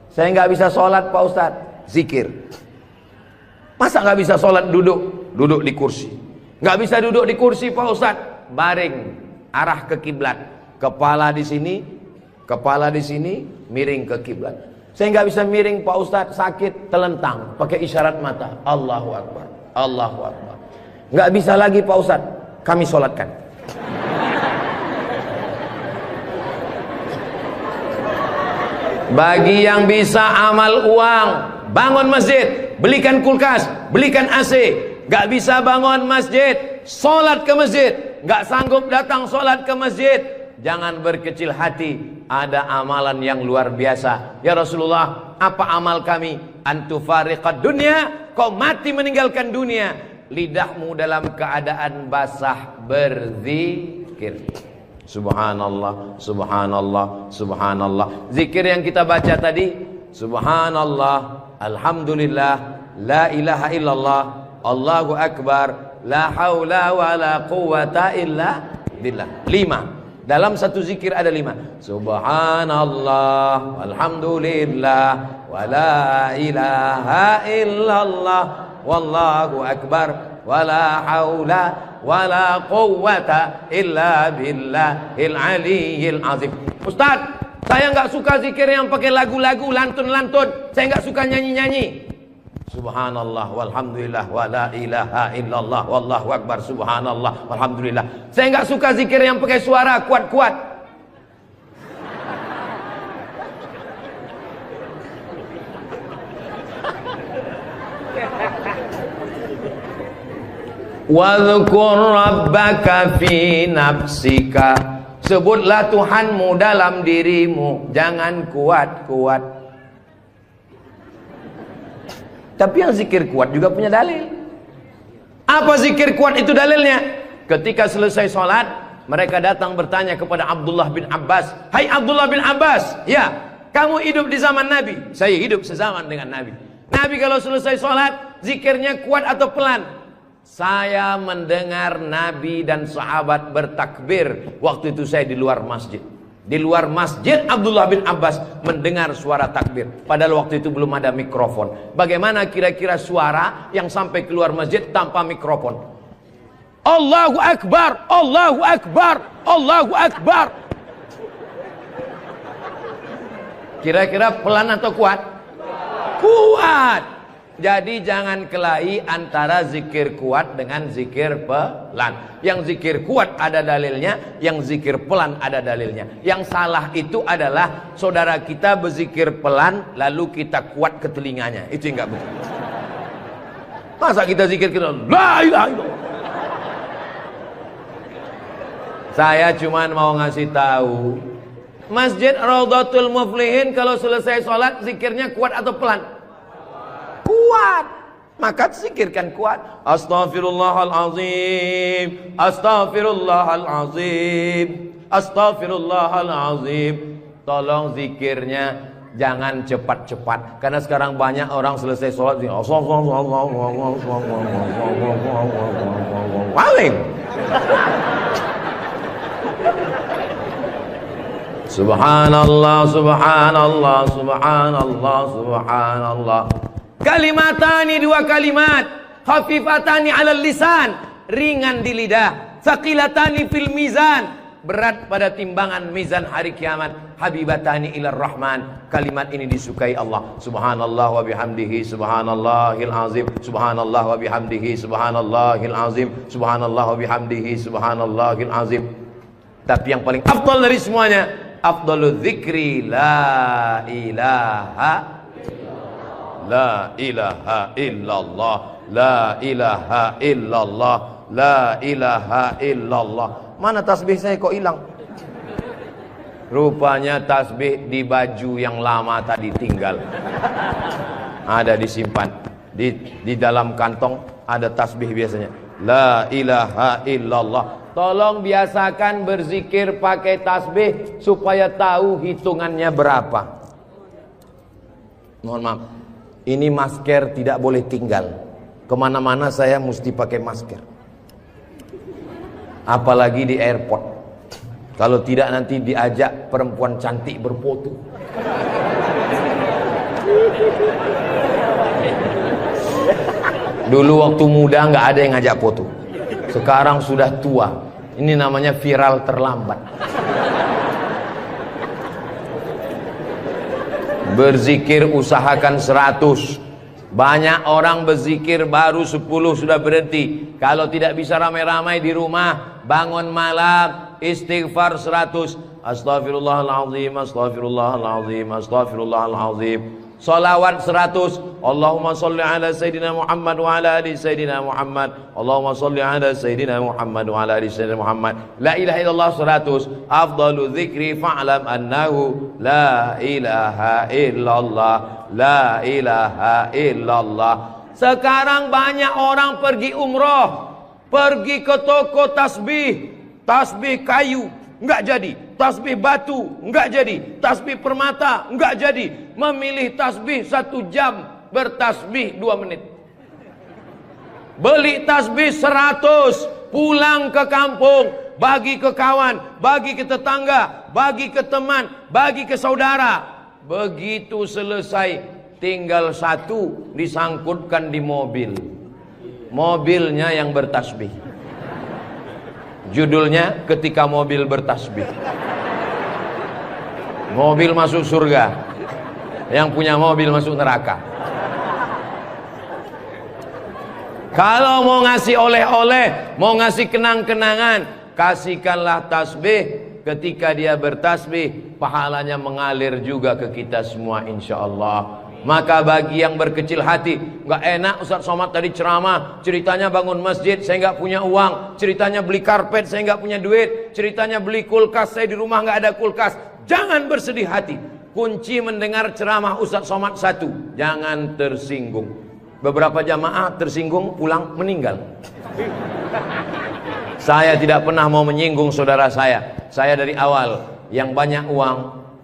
Saya nggak bisa sholat Pak Ustadz, zikir. Masa nggak bisa sholat duduk di kursi? Nggak bisa duduk di kursi Pak Ustadz, baring, arah ke kiblat, kepala di sini, miring ke kiblat. Saya nggak bisa miring Pak Ustadz, sakit, telentang, pakai isyarat mata, Allahu Akbar, Allahu Akbar. Nggak bisa lagi Pak Ustadz, kami sholatkan. Bagi yang bisa amal uang, bangun masjid, belikan kulkas, belikan AC. Gak bisa bangun masjid, sholat ke masjid. Gak sanggup datang sholat ke masjid, jangan berkecil hati. Ada amalan yang luar biasa. Ya Rasulullah, apa amal kami? Antufariqad dunya, kau mati meninggalkan dunia, lidahmu dalam keadaan basah berzikir. Subhanallah, subhanallah, subhanallah. Zikir yang kita baca tadi, subhanallah, alhamdulillah, la ilaha illallah, Allahu akbar, la haula wa la quwata illa billah. 5. Dalam satu zikir ada 5. Subhanallah, alhamdulillah, wa la ilaha illallah, wallahu akbar, wa la haula wala quwwata illa billahil aliyyil azim. Ustaz, saya nggak suka zikir yang pakai lagu-lagu, lantun-lantun. Saya nggak suka nyanyi-nyanyi. Subhanallah walhamdulillah wala ilaha illallah wallahu akbar, subhanallah walhamdulillah. Saya nggak suka zikir yang pakai suara kuat-kuat. Wadhkur rabbaka fi nafsika, sebutlah Tuhanmu dalam dirimu, jangan kuat-kuat. Tapi yang zikir kuat juga punya dalil. Apa zikir kuat itu dalilnya? Ketika selesai sholat, mereka datang bertanya kepada Abdullah bin Abbas, hai Abdullah bin Abbas, ya kamu hidup di zaman Nabi? Saya hidup sezaman dengan Nabi. Nabi kalau selesai sholat, zikirnya kuat atau pelan? Saya mendengar Nabi dan sahabat bertakbir. Waktu itu saya di luar masjid. Di luar masjid Abdullah bin Abbas mendengar suara takbir. Padahal waktu itu belum ada mikrofon. Bagaimana kira-kira suara yang sampai keluar masjid tanpa mikrofon? Allahu Akbar, Allahu Akbar, Allahu Akbar. Kira-kira pelan atau kuat? Kuat. Jadi jangan kelahi antara zikir kuat dengan zikir pelan. Yang zikir kuat ada dalilnya, yang zikir pelan ada dalilnya. Yang salah itu adalah saudara kita berzikir pelan lalu kita kuat ke telinganya. Itu yang enggak betul. Masa kita zikir kita la ilaha illallah. Saya cuman mau ngasih tahu, Masjid Raudhatul Muflihin kalau selesai sholat zikirnya kuat atau pelan? Kuat. Maka zikirkan kuat. Astaghfirullahalazim, astaghfirullahalazim, astaghfirullahalazim. Tolong zikirnya jangan cepat-cepat, karena sekarang banyak orang selesai sholat paling subhanallah, subhanallah, subhanallah, subhanallah. Kalimatani, 2 kalimat, khafifatani 'alal lisan, ringan di lidah, tsaqilatani fil mizan, berat pada timbangan mizan hari kiamat. Habibatani ilar rahman. Kalimat ini disukai Allah. Subhanallah wa bihamdihi subhanallahil azim. Subhanallah wa bihamdihi subhanallahil azim. Subhanallah wa bihamdihi subhanallahil azim. Tapi yang paling afdal dari semuanya, afdalul dzikri la ilaha illallah, la ilaha illallah, la ilaha illallah. Mana tasbih saya kok hilang? Rupanya tasbih di baju yang lama tadi tinggal. Ada disimpan di dalam kantong, ada tasbih biasanya. La ilaha illallah. Tolong biasakan berzikir pakai tasbih supaya tahu hitungannya berapa. Mohon maaf, ini masker tidak boleh tinggal. Kemana-mana saya mesti pakai masker. Apalagi di airport. Kalau tidak nanti diajak perempuan cantik berfoto. Dulu waktu muda nggak ada yang ngajak foto. Sekarang sudah tua. Ini namanya viral terlambat. Berzikir usahakan 100. Banyak orang berzikir baru 10 sudah berhenti. Kalau tidak bisa ramai-ramai di rumah, bangun malam istighfar 100. Astaghfirullahaladzim, astaghfirullahaladzim, astaghfirullahaladzim. Salawat 100. Allahumma salli ala Sayyidina Muhammad wa ala ali Sayyidina Muhammad. Allahumma salli ala Sayyidina Muhammad wa ala ali Sayyidina Muhammad. La ilaha illallah 100. Afdalu dzikri fa'lam annahu la ilaha illallah, la ilaha illallah. Sekarang banyak orang pergi umroh, pergi ke toko tasbih, tasbih kayu enggak jadi, tasbih batu enggak jadi, tasbih permata enggak jadi. Memilih tasbih 1 jam, bertasbih 2 menit. Beli tasbih 100, pulang ke kampung, bagi ke kawan, bagi ke tetangga, bagi ke teman, bagi ke saudara. Begitu selesai, tinggal 1 disangkutkan di mobil. Mobilnya yang bertasbih. Judulnya ketika mobil bertasbih. Mobil masuk surga, yang punya mobil masuk neraka. Kalau mau ngasih oleh-oleh, mau ngasih kenang-kenangan, kasihkanlah tasbih. Ketika dia bertasbih, pahalanya mengalir juga ke kita semua insyaallah. Maka bagi yang berkecil hati, nggak enak Ustaz Somad tadi ceramah, ceritanya bangun masjid, saya nggak punya uang, ceritanya beli karpet, saya nggak punya duit, ceritanya beli kulkas, saya di rumah nggak ada kulkas. Jangan bersedih hati. Kunci mendengar ceramah Ustaz Somad 1, jangan tersinggung. Beberapa jamaah tersinggung, pulang meninggal. Saya tidak pernah mau menyinggung saudara saya. Saya dari awal, yang banyak uang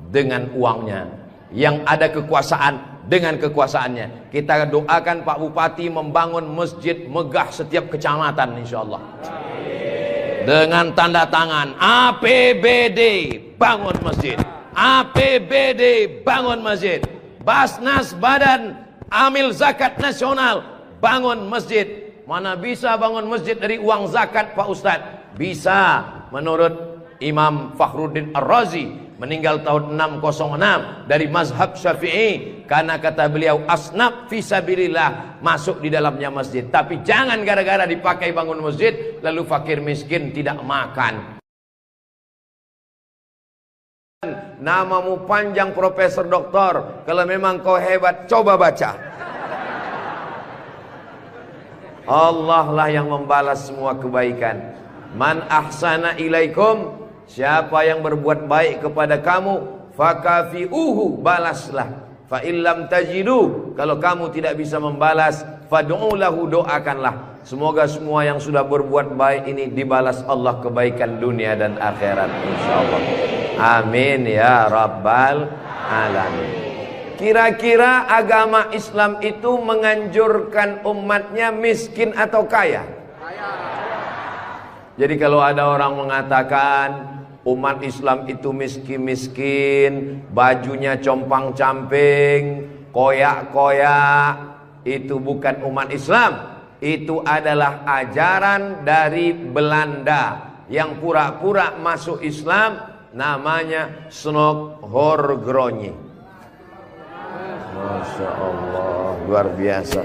dengan uangnya, yang ada kekuasaan dengan kekuasaannya. Kita doakan Pak Bupati membangun masjid megah setiap kecamatan insyaallah. Dengan tanda tangan APBD bangun masjid, APBD bangun masjid, Basnas Badan Amil Zakat Nasional bangun masjid. Mana bisa bangun masjid dari uang zakat Pak Ustadz? Bisa. Menurut Imam Fakhruddin Ar-Razi, meninggal tahun 606, dari mazhab Syafi'i, karena kata beliau asnaf fisabilillah, masuk di dalamnya masjid. Tapi jangan gara-gara dipakai bangun masjid lalu fakir miskin tidak makan. Namamu panjang Profesor Doktor, kalau memang kau hebat coba baca. Allah lah yang membalas semua kebaikan. Man ahsana ilaikum, siapa yang berbuat baik kepada kamu, fakafi'uhu, balaslah. Fa illam tajidu, kalau kamu tidak bisa membalas, fad'u lahu, doakanlah. Semoga semua yang sudah berbuat baik ini dibalas Allah kebaikan dunia dan akhirat insyaallah. Amin ya rabbal alamin. Kira-kira agama Islam itu menganjurkan umatnya miskin atau kaya? Jadi kalau ada orang mengatakan umat Islam itu miskin-miskin, bajunya compang-camping, koyak-koyak, itu bukan umat Islam. Itu adalah ajaran dari Belanda yang pura-pura masuk Islam, namanya Snok Horgronyi. Masya Allah, luar biasa.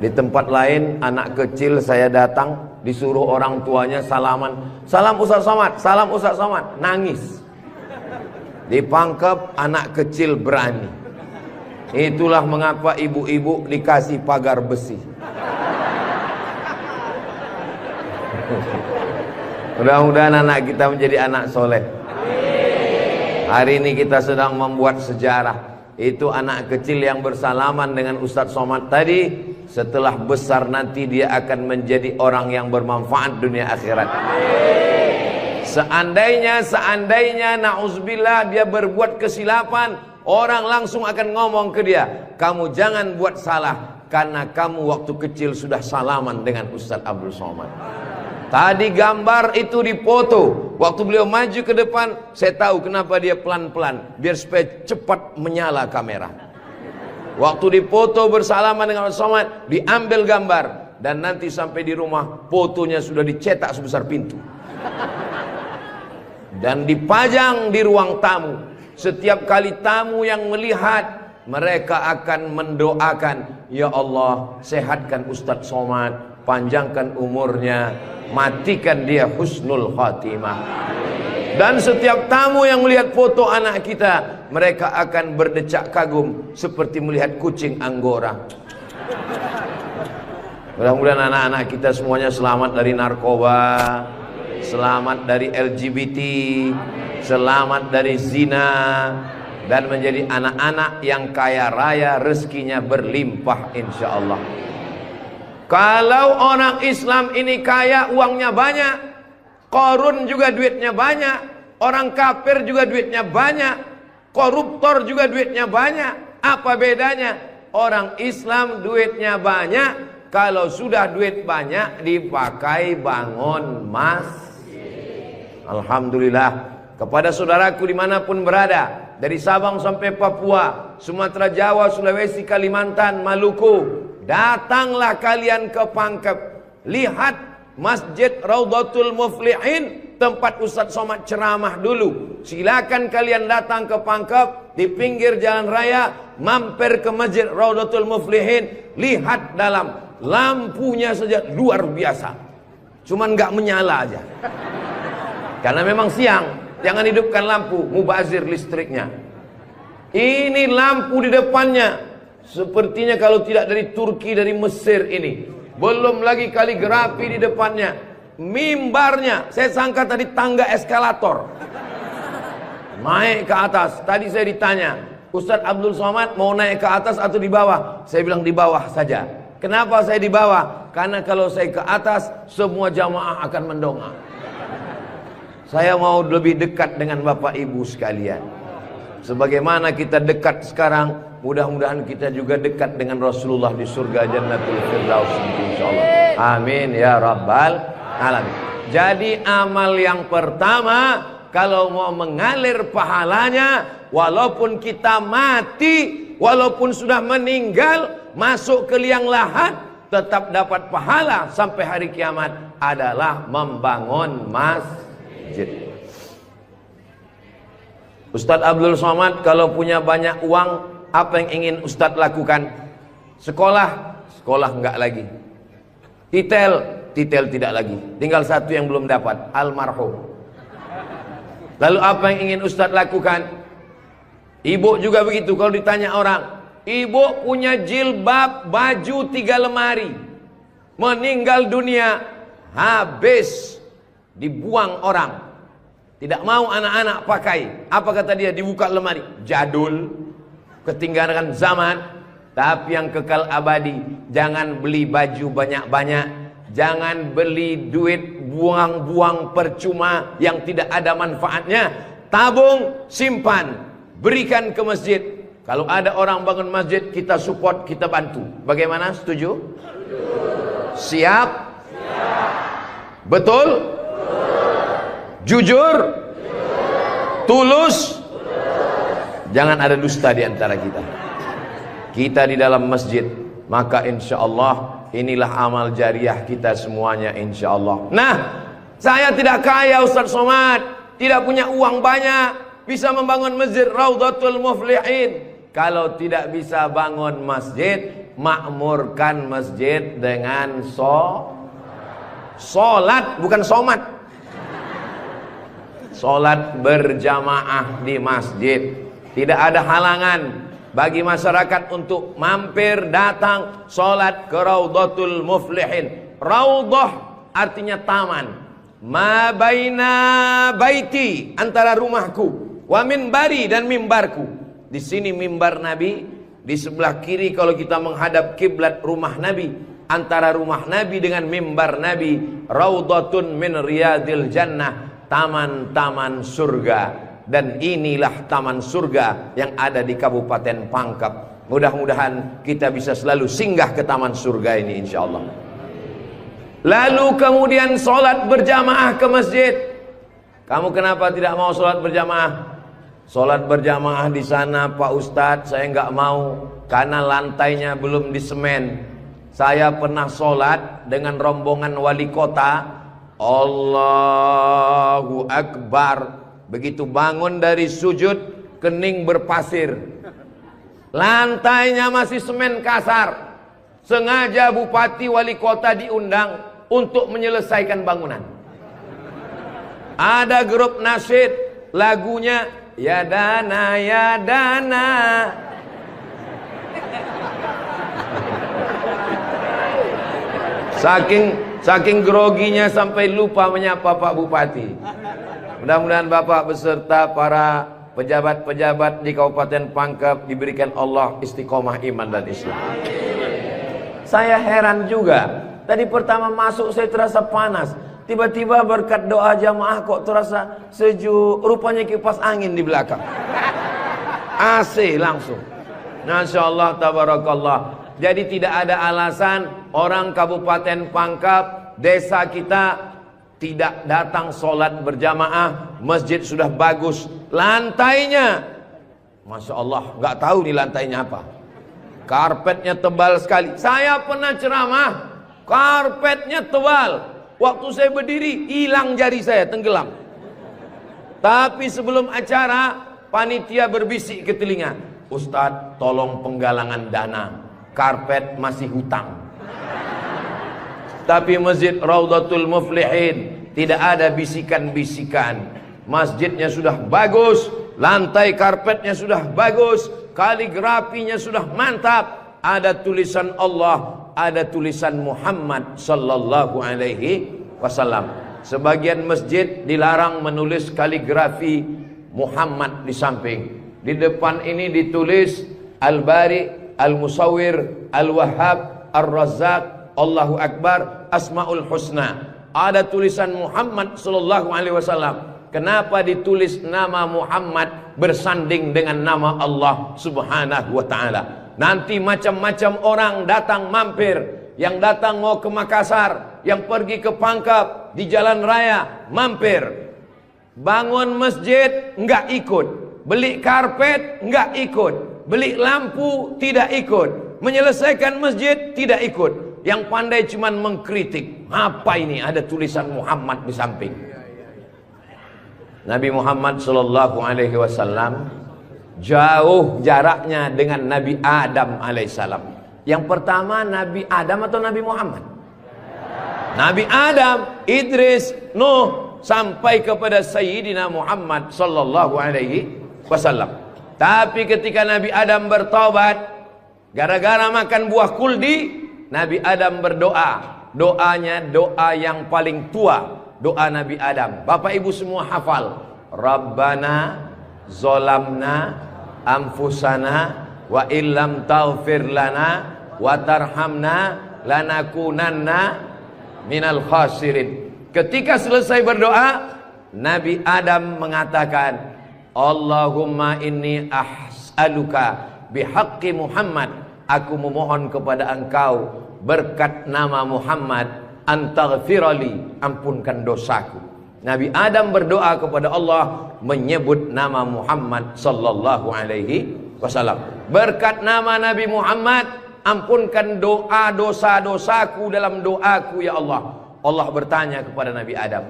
Di tempat lain anak kecil saya datang, disuruh orang tuanya salaman, salam Ustaz Somad, salam Ustaz Somad, nangis. Dipangkep, anak kecil berani. Itulah mengapa ibu-ibu dikasih pagar besi. Mudah-mudahan anak kita menjadi anak soleh. Hari ini kita sedang membuat sejarah. Itu anak kecil yang bersalaman dengan Ustadz Somad tadi, setelah besar nanti dia akan menjadi orang yang bermanfaat dunia akhirat. Seandainya na'udzubillah dia berbuat kesilapan, orang langsung akan ngomong ke dia, kamu jangan buat salah, karena kamu waktu kecil sudah salaman dengan Ustadz Abdul Somad. Tadi gambar itu dipoto. Waktu beliau maju ke depan, saya tahu kenapa dia pelan-pelan, biar supaya cepat menyala kamera. Waktu dipoto bersalaman dengan Ustadz Somad, diambil gambar, dan nanti sampai di rumah fotonya sudah dicetak sebesar pintu dan dipajang di ruang tamu. Setiap kali tamu yang melihat, mereka akan mendoakan, ya Allah, sehatkan Ustadz Somad, panjangkan umurnya, matikan dia husnul khatimah. Dan setiap tamu yang melihat foto anak kita, mereka akan berdecak kagum seperti melihat kucing Anggora. Mudah-mudahan anak-anak kita semuanya selamat dari narkoba, selamat dari LGBT, selamat dari zina, dan menjadi anak-anak yang kaya raya, rezekinya berlimpah insyaallah. Kalau orang Islam ini kaya, uangnya banyak, Qarun juga duitnya banyak, orang kafir juga duitnya banyak, koruptor juga duitnya banyak. Apa bedanya? Orang Islam duitnya banyak, kalau sudah duit banyak dipakai bangun masjid. Alhamdulillah. Kepada saudaraku dimanapun berada, dari Sabang sampai Papua, Sumatera, Jawa, Sulawesi, Kalimantan, Maluku, datanglah kalian ke Pangkep. Lihat Masjid Raudhatul Muflihin, tempat Ustadz Somad ceramah dulu. Silakan kalian datang ke Pangkep, di pinggir jalan raya, mampir ke Masjid Raudhatul Muflihin. Lihat dalam, lampunya saja luar biasa, cuman nggak menyala aja karena memang siang. Jangan hidupkan lampu, mubazir listriknya. Ini lampu di depannya sepertinya kalau tidak dari Turki, dari Mesir ini. Belum lagi kaligrafi di depannya. Mimbarnya, saya sangka tadi tangga eskalator naik ke atas. Tadi saya ditanya, Ustadz Abdul Somad mau naik ke atas atau di bawah? Saya bilang di bawah saja. Kenapa saya di bawah? Karena kalau saya ke atas, semua jamaah akan mendongak. Saya mau lebih dekat dengan Bapak Ibu sekalian. Sebagaimana kita dekat sekarang, mudah-mudahan kita juga dekat dengan Rasulullah di surga Jannatul Firdaus insyaallah. Amin ya rabbal alamin. Jadi amal yang pertama, kalau mau mengalir pahalanya, walaupun kita mati, walaupun sudah meninggal, masuk ke liang lahat, tetap dapat pahala sampai hari kiamat, adalah membangun masjid. Ustadz Abdul Somad kalau punya banyak uang, apa yang ingin Ustadz lakukan? Sekolah enggak lagi. Titel tidak lagi. Tinggal satu yang belum dapat, almarhum. Lalu apa yang ingin Ustadz lakukan? Ibu juga begitu. Kalau ditanya orang, ibu punya jilbab, baju 3 lemari, meninggal dunia, habis, dibuang orang. Tidak mau anak-anak pakai. Apa kata dia? Dibuka lemari. Jadul, ketinggalan zaman. Tapi yang kekal abadi, jangan beli baju banyak-banyak, jangan beli duit buang-buang percuma yang tidak ada manfaatnya. Tabung, simpan, berikan ke masjid. Kalau ada orang bangun masjid, kita support, kita bantu. Bagaimana? Setuju? Siap? Betul? Jujur? Tulus? Jangan ada dusta di antara kita. Kita di dalam masjid, maka insya Allah inilah amal jariah kita semuanya insya Allah. Nah, Saya tidak kaya Ustaz Somad, tidak punya uang banyak, bisa membangun masjid Raudhatul Muflihin. Kalau tidak bisa bangun masjid, makmurkan masjid dengan sholat, bukan somat. Sholat berjamaah di masjid. Tidak ada halangan bagi masyarakat untuk mampir datang sholat ke Raudhatul Muflihin. Raudhah artinya taman. Ma baina baiti, antara rumahku, wa minbari, dan mimbarku. Di sini mimbar Nabi, di sebelah kiri kalau kita menghadap kiblat rumah Nabi. Antara rumah Nabi dengan mimbar Nabi, Raudhatun min riyadil jannah, taman-taman surga. Dan inilah taman surga yang ada di Kabupaten Pangkep. Mudah-mudahan kita bisa selalu singgah ke taman surga ini insyaallah. Lalu kemudian sholat berjamaah ke masjid. Kamu kenapa tidak mau sholat berjamaah? Sholat berjamaah di sana Pak Ustadz, saya nggak mau karena lantainya belum disemen. Saya pernah sholat dengan rombongan wali kota. Allahu Akbar. Begitu bangun dari sujud, kening berpasir. Lantainya masih semen kasar. Sengaja bupati wali kota diundang untuk menyelesaikan bangunan. Ada grup nasyid, lagunya Ya Dana, Ya Dana. Saking groginya sampai lupa menyapa Pak Bupati. Mudah-mudahan Bapak beserta para pejabat-pejabat di Kabupaten Pangkep diberikan Allah istiqomah iman dan Islam. Saya heran juga. Tadi pertama masuk saya terasa panas. Tiba-tiba berkat doa jamaah kok terasa sejuk. Rupanya kipas angin di belakang. AC langsung. Masya Allah, tabarakallah. Jadi tidak ada alasan orang Kabupaten Pangkep, desa kita tidak datang sholat berjamaah. Masjid sudah bagus, lantainya Masya Allah, nggak tahu nih lantainya apa. Karpetnya tebal sekali. Saya pernah ceramah, karpetnya tebal. Waktu saya berdiri, hilang jari saya, tenggelam. Tapi sebelum acara, panitia berbisik ke telinga, Ustadz, tolong penggalangan dana, karpet masih hutang. Tapi masjid Raudhatul Muflihin tidak ada bisikan-bisikan. Masjidnya sudah bagus, lantai karpetnya sudah bagus, kaligrafinya sudah mantap. Ada tulisan Allah, ada tulisan Muhammad sallallahu alaihi wasallam. Sebagian masjid dilarang menulis kaligrafi Muhammad di samping. Di depan ini ditulis Al-Bari, Al-Musawwir, Al-Wahhab, Ar-Razzaq, Allahu Akbar, Asmaul Husna. Ada tulisan Muhammad sallallahu alaihi wasallam. Kenapa ditulis nama Muhammad bersanding dengan nama Allah subhanahu wa ta'ala? Nanti macam-macam orang datang mampir. Yang datang mau ke Makassar, yang pergi ke Pangkep, di jalan raya mampir. Bangun masjid enggak ikut, beli karpet enggak ikut, beli lampu tidak ikut, menyelesaikan masjid tidak ikut. Yang pandai cuman mengkritik. Apa ini ada tulisan Muhammad di samping? Nabi Muhammad sallallahu alaihi wasallam jauh jaraknya dengan Nabi Adam alaihissalam. Yang pertama Nabi Adam atau Nabi Muhammad? Nabi Adam, Idris, Nuh, sampai kepada Sayyidina Muhammad sallallahu alaihi wasallam. Tapi ketika Nabi Adam bertaubat gara-gara makan buah kuldi, Nabi Adam berdoa. Doanya doa yang paling tua, doa Nabi Adam. Bapak Ibu semua hafal. Rabbana zolamna anfusana wa illam taghfir lana wa tarhamna lanakunanna minal khasirin. Ketika selesai berdoa, Nabi Adam mengatakan, Allahumma inni as'aluka bihaqqi Muhammad, aku memohon kepada engkau berkat nama Muhammad, antaghfirali, ampunkan dosaku. Nabi Adam berdoa kepada Allah menyebut nama Muhammad sallallahu alaihi wasallam. Berkat nama Nabi Muhammad, ampunkan doa dosa-dosaku dalam doaku ya Allah. Allah bertanya kepada Nabi Adam,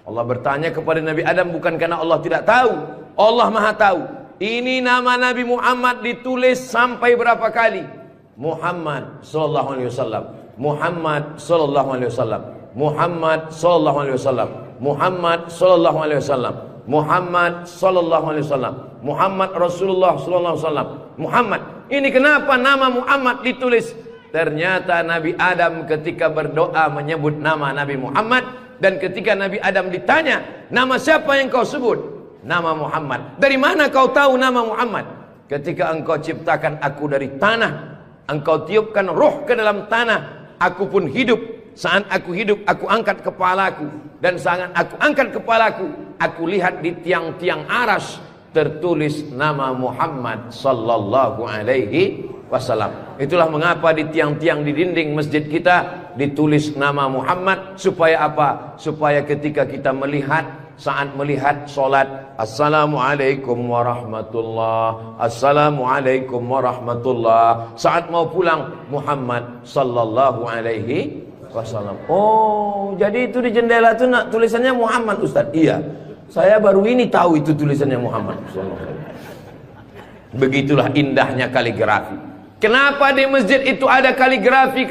Allah bertanya kepada Nabi Adam bukan karena Allah tidak tahu. Allah Maha tahu. Ini nama Nabi Muhammad ditulis sampai berapa kali? Muhammad sallallahu alaihi wasallam. Muhammad sallallahu alaihi wasallam. Muhammad sallallahu alaihi wasallam. Muhammad sallallahu alaihi wasallam. Muhammad sallallahu alaihi wasallam. Muhammad Rasulullah sallallahu alaihi wasallam. Muhammad. Ini kenapa nama Muhammad ditulis? Ternyata Nabi Adam ketika berdoa menyebut nama Nabi Muhammad, dan ketika Nabi Adam ditanya, nama siapa yang kau sebut? Nama Muhammad. Dari mana kau tahu nama Muhammad? Ketika engkau ciptakan aku dari tanah, engkau tiupkan roh ke dalam tanah, aku pun hidup. Saat aku hidup, aku angkat kepalaku, dan saat aku angkat kepalaku, aku lihat di tiang-tiang aras tertulis nama Muhammad sallallahu alaihi wasallam. Itulah mengapa di tiang-tiang di dinding masjid kita ditulis nama Muhammad. Supaya apa? Supaya ketika kita melihat, saat melihat solat, Assalamualaikum warahmatullah, Assalamualaikum warahmatullah. Saat mau pulang, Muhammad sallallahu alaihi wasallam. Oh, jadi itu di jendela itu nak tulisannya Muhammad, Ustaz? Iya, saya baru ini tahu itu tulisannya Muhammad sallallahu alaihi wasallam. Begitulah indahnya kaligrafi. Kenapa di masjid itu ada kaligrafi?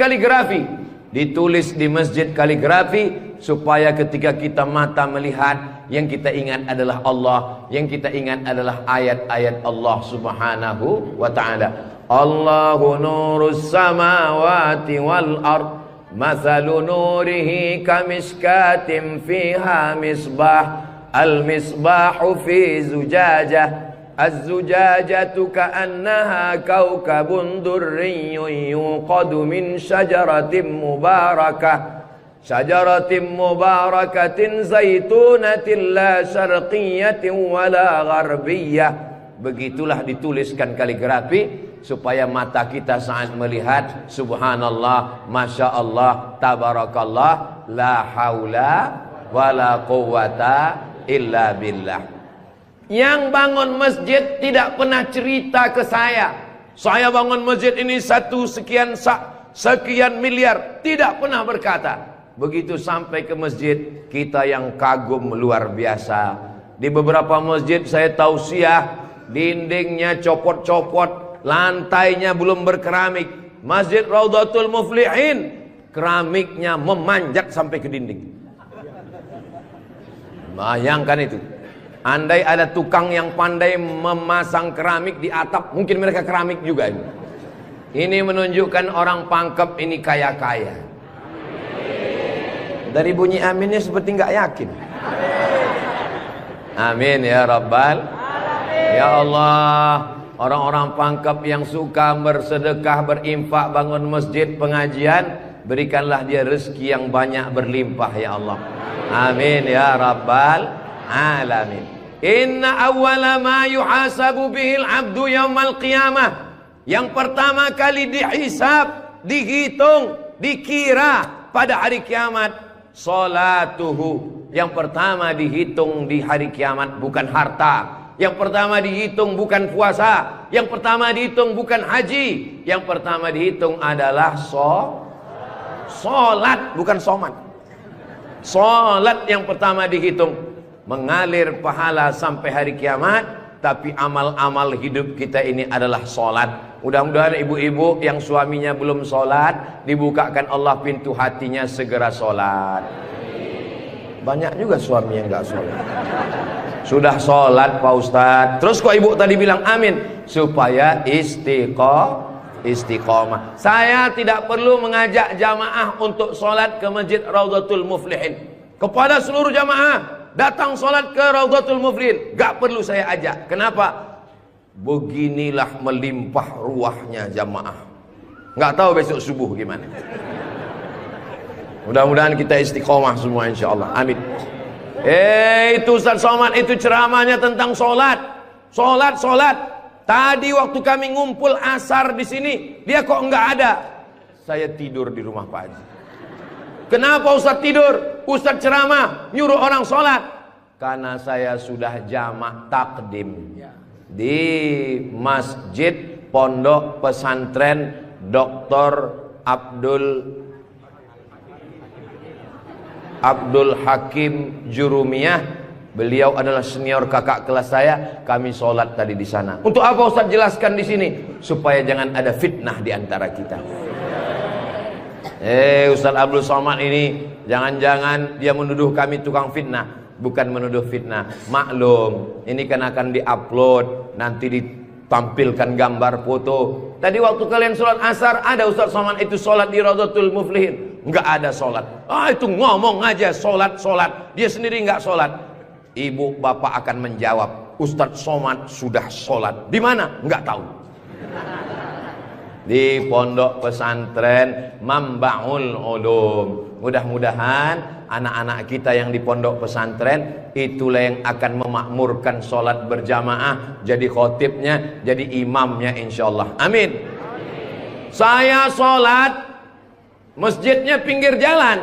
Ditulis di masjid kaligrafi supaya ketika kita mata melihat, yang kita ingat adalah Allah, yang kita ingat adalah ayat-ayat Allah Subhanahu wa taala. Allahu nurus samawati wal ard, mathalu nurihi kamishkatin fiha misbah, al misbahu fi zujajah, az-zujajatu ka'annaha kawkabun durriyyun yuqadu min syajaratin mubarakatin zaitunatin la syarqiyyatin wala gharbiyyah. Begitulah dituliskan kaligrafi supaya mata kita saat melihat, subhanallah, masya Allah, tabarakallah, la haula wala quwwata illa billah. Yang bangun masjid tidak pernah cerita ke saya bangun masjid ini sekian miliar. Tidak pernah berkata. Begitu sampai ke masjid, kita yang kagum luar biasa. Di beberapa masjid saya tausiah, dindingnya copot-copot, lantainya belum berkeramik. Masjid Raudhatul Muflihin, keramiknya memanjat sampai ke dinding. Bayangkan itu. Andai ada tukang yang pandai memasang keramik di atap, mungkin mereka keramik juga ini. Ini menunjukkan orang Pangkep ini kaya-kaya. Dari bunyi aminnya seperti nggak yakin. Amin ya Rabbal Alamin. Ya Allah, orang-orang Pangkep yang suka bersedekah, berinfak, bangun masjid, pengajian, berikanlah dia rezeki yang banyak berlimpah ya Allah. Amin ya Rabbal Alamin. Inna awwala ma yuhasabu bihil abdu yaumal qiyamah. Yang pertama kali dihisab, dihitung, dikira pada hari kiamat, salatuhu. Yang pertama dihitung di hari kiamat bukan harta. Yang pertama dihitung bukan puasa. Yang pertama dihitung bukan haji. Yang pertama dihitung adalah solat, bukan somat. Solat yang pertama dihitung. Mengalir pahala sampai hari kiamat. Tapi amal-amal hidup kita ini adalah solat. Mudah-mudahan ibu-ibu yang suaminya belum solat, dibukakan Allah pintu hatinya segera solat. Banyak juga suami yang gak solat. Sudah solat Pak Ustadz, terus kok ibu tadi bilang amin? Supaya istiqomah. Saya tidak perlu mengajak jamaah untuk solat ke Masjid Raudhatul Muflihin. Kepada seluruh jamaah, datang solat ke Raudhatul Muflihin, gak perlu saya ajak. Kenapa? Beginilah melimpah ruahnya jamaah. Gak tahu besok subuh gimana. Mudah-mudahan kita istiqomah semua insyaallah. Amin. Itu Ustaz Somad itu ceramahnya tentang solat. Solat. Tadi waktu kami ngumpul asar di sini, dia kok enggak ada. Saya tidur di rumah Pak Haji. Kenapa Ustaz tidur? Ustaz ceramah, nyuruh orang sholat. Karena saya sudah jamak takdim di Masjid Pondok Pesantren Dr. Abdul Hakim Jurumiyah. Beliau adalah senior kakak kelas saya. Kami sholat tadi di sana. Untuk apa Ustaz jelaskan di sini? Supaya jangan ada fitnah di antara kita. Ustaz Abdul Somad ini jangan-jangan dia menuduh kami tukang fitnah. Bukan menuduh fitnah. Maklum, ini kan akan diupload, nanti ditampilkan gambar foto. Tadi waktu kalian sholat asar, ada Ustaz Somad itu sholat di Raudhatul Muflihin. Enggak ada sholat. Itu ngomong aja sholat. Dia sendiri enggak sholat. Ibu bapak akan menjawab, Ustaz Somad sudah sholat. Di mana? Enggak tahu. Di pondok pesantren Mambaul Ulum. Mudah-mudahan anak-anak kita yang di pondok pesantren itulah yang akan memakmurkan sholat berjamaah, jadi khotibnya, jadi imamnya insyaallah. Amin. Saya sholat, masjidnya pinggir jalan.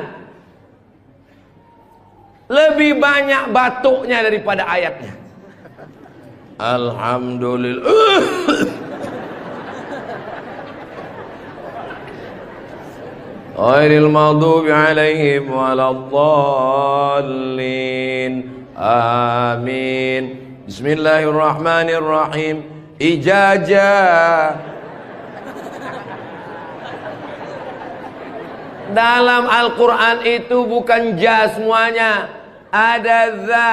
Lebih banyak batuknya daripada ayatnya. Alhamdulillah. Ghairil maghdubi alaihim waladdallin. Amin. Bismillahirrahmanirrahim. Ijazah. Dalam Al-Quran itu bukan ja semuanya. Ada za,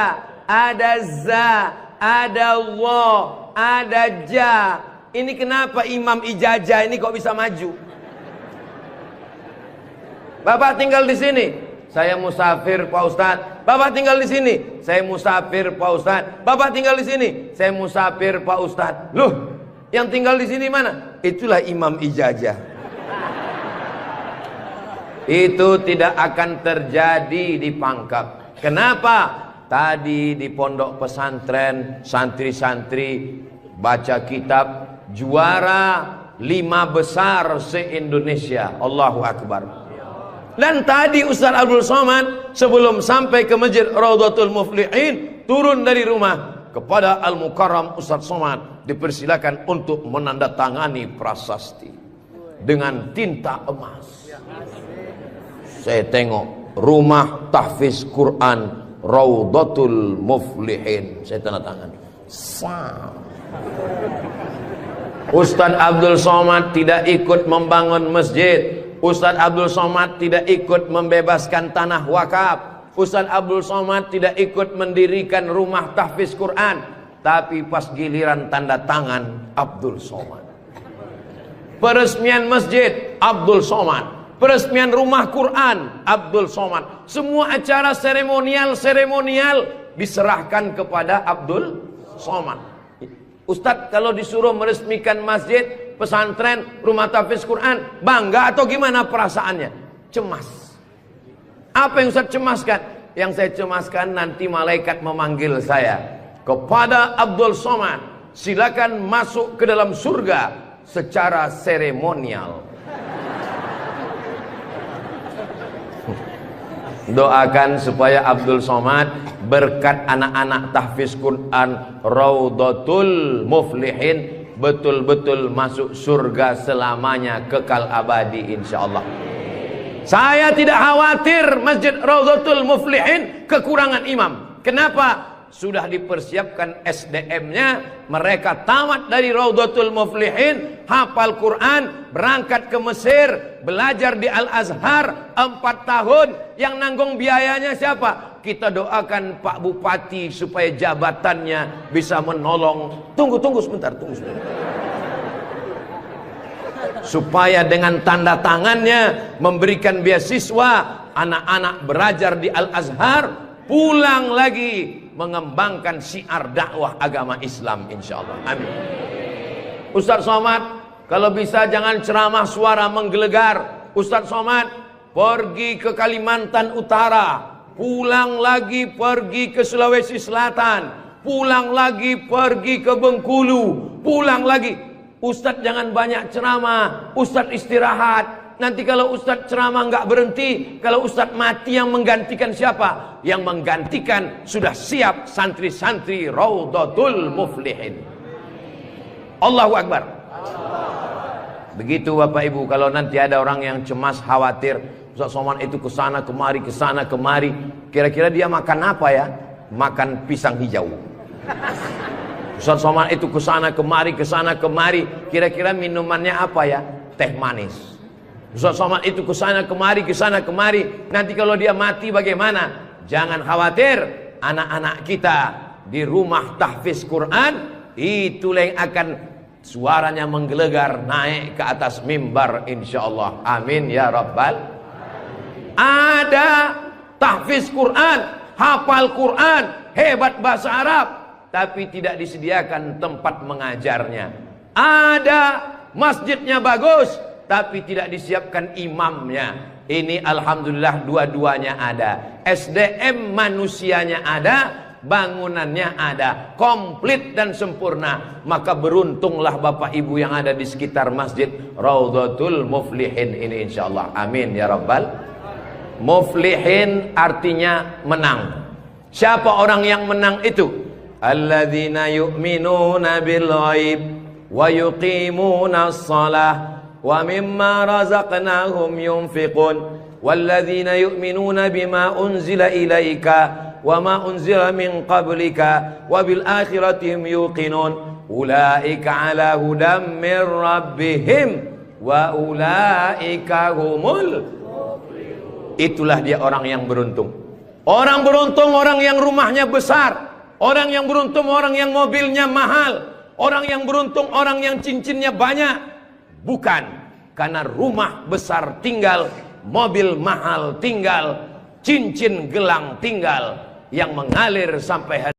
ada za, ada Allah, ada ja. Ini kenapa Imam Ijazah ini kok bisa maju? Bapak tinggal di sini, saya musafir Pak Ustadz. Bapak tinggal di sini, saya musafir Pak Ustadz. Bapak tinggal di sini, saya musafir Pak Ustadz. Loh, yang tinggal di sini mana? Itulah Imam Ijazah. Itu tidak akan terjadi di Pangkep. Kenapa? Tadi di pondok pesantren santri-santri baca kitab juara 5 besar se-Indonesia. Allahu Akbar. Dan tadi Ustaz Abdul Somad sebelum sampai ke Masjid Raudhatul Muflihin turun dari rumah kepada Al-Mukarram Ustaz Somad dipersilakan untuk menandatangani prasasti dengan tinta emas. Saya tengok rumah tahfiz Quran Raudhatul Muflihin, saya tanda tangan. Ustaz Abdul Somad tidak ikut membangun masjid. Ustaz Abdul Somad tidak ikut membebaskan tanah wakaf. Ustaz Abdul Somad tidak ikut mendirikan rumah tahfiz Quran. Tapi pas giliran tanda tangan Abdul Somad. Peresmian masjid Abdul Somad. Peresmian rumah Quran Abdul Somad. Semua acara seremonial diserahkan kepada Abdul Somad. Ustadz kalau disuruh meresmikan masjid, pesantren, rumah tahfiz Quran, bangga atau gimana perasaannya? Cemas. Apa yang Ustadz cemaskan? Yang saya cemaskan nanti malaikat memanggil saya. Kepada Abdul Somad, silakan masuk ke dalam surga secara seremonial. Doakan supaya Abdul Somad berkat anak-anak tahfiz Quran Raudhatul Muflihin betul-betul masuk surga selamanya, kekal abadi insyaallah. Saya tidak khawatir Masjid Raudhatul Muflihin kekurangan imam. Kenapa? Sudah dipersiapkan SDM-nya. Mereka tamat dari Raudhatul Muflihin, hafal Quran, berangkat ke Mesir, belajar di Al-Azhar 4 tahun. Yang nanggung biayanya siapa? Kita doakan Pak Bupati supaya jabatannya bisa menolong. Tunggu sebentar. Supaya dengan tanda tangannya memberikan beasiswa, anak-anak belajar di Al-Azhar, pulang lagi mengembangkan syiar dakwah agama Islam insyaallah. Amin. Ustaz Somad, kalau bisa jangan ceramah suara menggelegar. Ustaz Somad pergi ke Kalimantan Utara, pulang lagi pergi ke Sulawesi Selatan, pulang lagi pergi ke Bengkulu, pulang lagi. Ustaz jangan banyak ceramah, Ustaz istirahat. Nanti kalau Ustaz ceramah nggak berhenti, kalau Ustaz mati yang menggantikan siapa? Yang menggantikan sudah siap santri-santri Raudhatul Muflihin. Allahu Akbar. Begitu Bapak Ibu, kalau nanti ada orang yang cemas khawatir, Ustaz Somad itu kesana kemari, kesana kemari. Kira-kira dia makan apa ya? Makan pisang hijau. Ustaz Somad itu kesana kemari, kesana kemari. Kira-kira minumannya apa ya? Teh manis. Ustaz Somad itu kesana kemari, kesana kemari. Nanti kalau dia mati bagaimana? Jangan khawatir, anak-anak kita di rumah tahfiz Quran, itulah yang akan suaranya menggelegar naik ke atas mimbar insyaallah. Amin ya rabbal. Ada tahfiz Quran, hafal Quran, hebat bahasa Arab, tapi tidak disediakan tempat mengajarnya. Ada masjidnya bagus, tapi tidak disiapkan imamnya. Ini alhamdulillah dua-duanya ada. SDM manusianya ada, bangunannya ada, komplit dan sempurna. Maka beruntunglah Bapak Ibu yang ada di sekitar masjid Raudhatul Muflihin ini insyaallah. Amin ya rabbal. Muflihin artinya menang. Siapa orang yang menang itu? Alladzina yu'minuna bil ghaib wa yuqimuna shalah wa mimma razaqnahum yunfiqun walladzina yu'minuna bima unzila ilaika wa ma unzila min qablika wa bil akhirati hum yuqinun ulaika ala hudam min rabbihim wa ulaika humul. Itulah dia orang yang beruntung. Orang beruntung orang yang rumahnya besar, orang yang beruntung orang yang mobilnya mahal, orang yang beruntung orang yang cincinnya banyak. Bukan karena rumah besar tinggal, mobil mahal tinggal, cincin gelang tinggal, yang mengalir sampai hari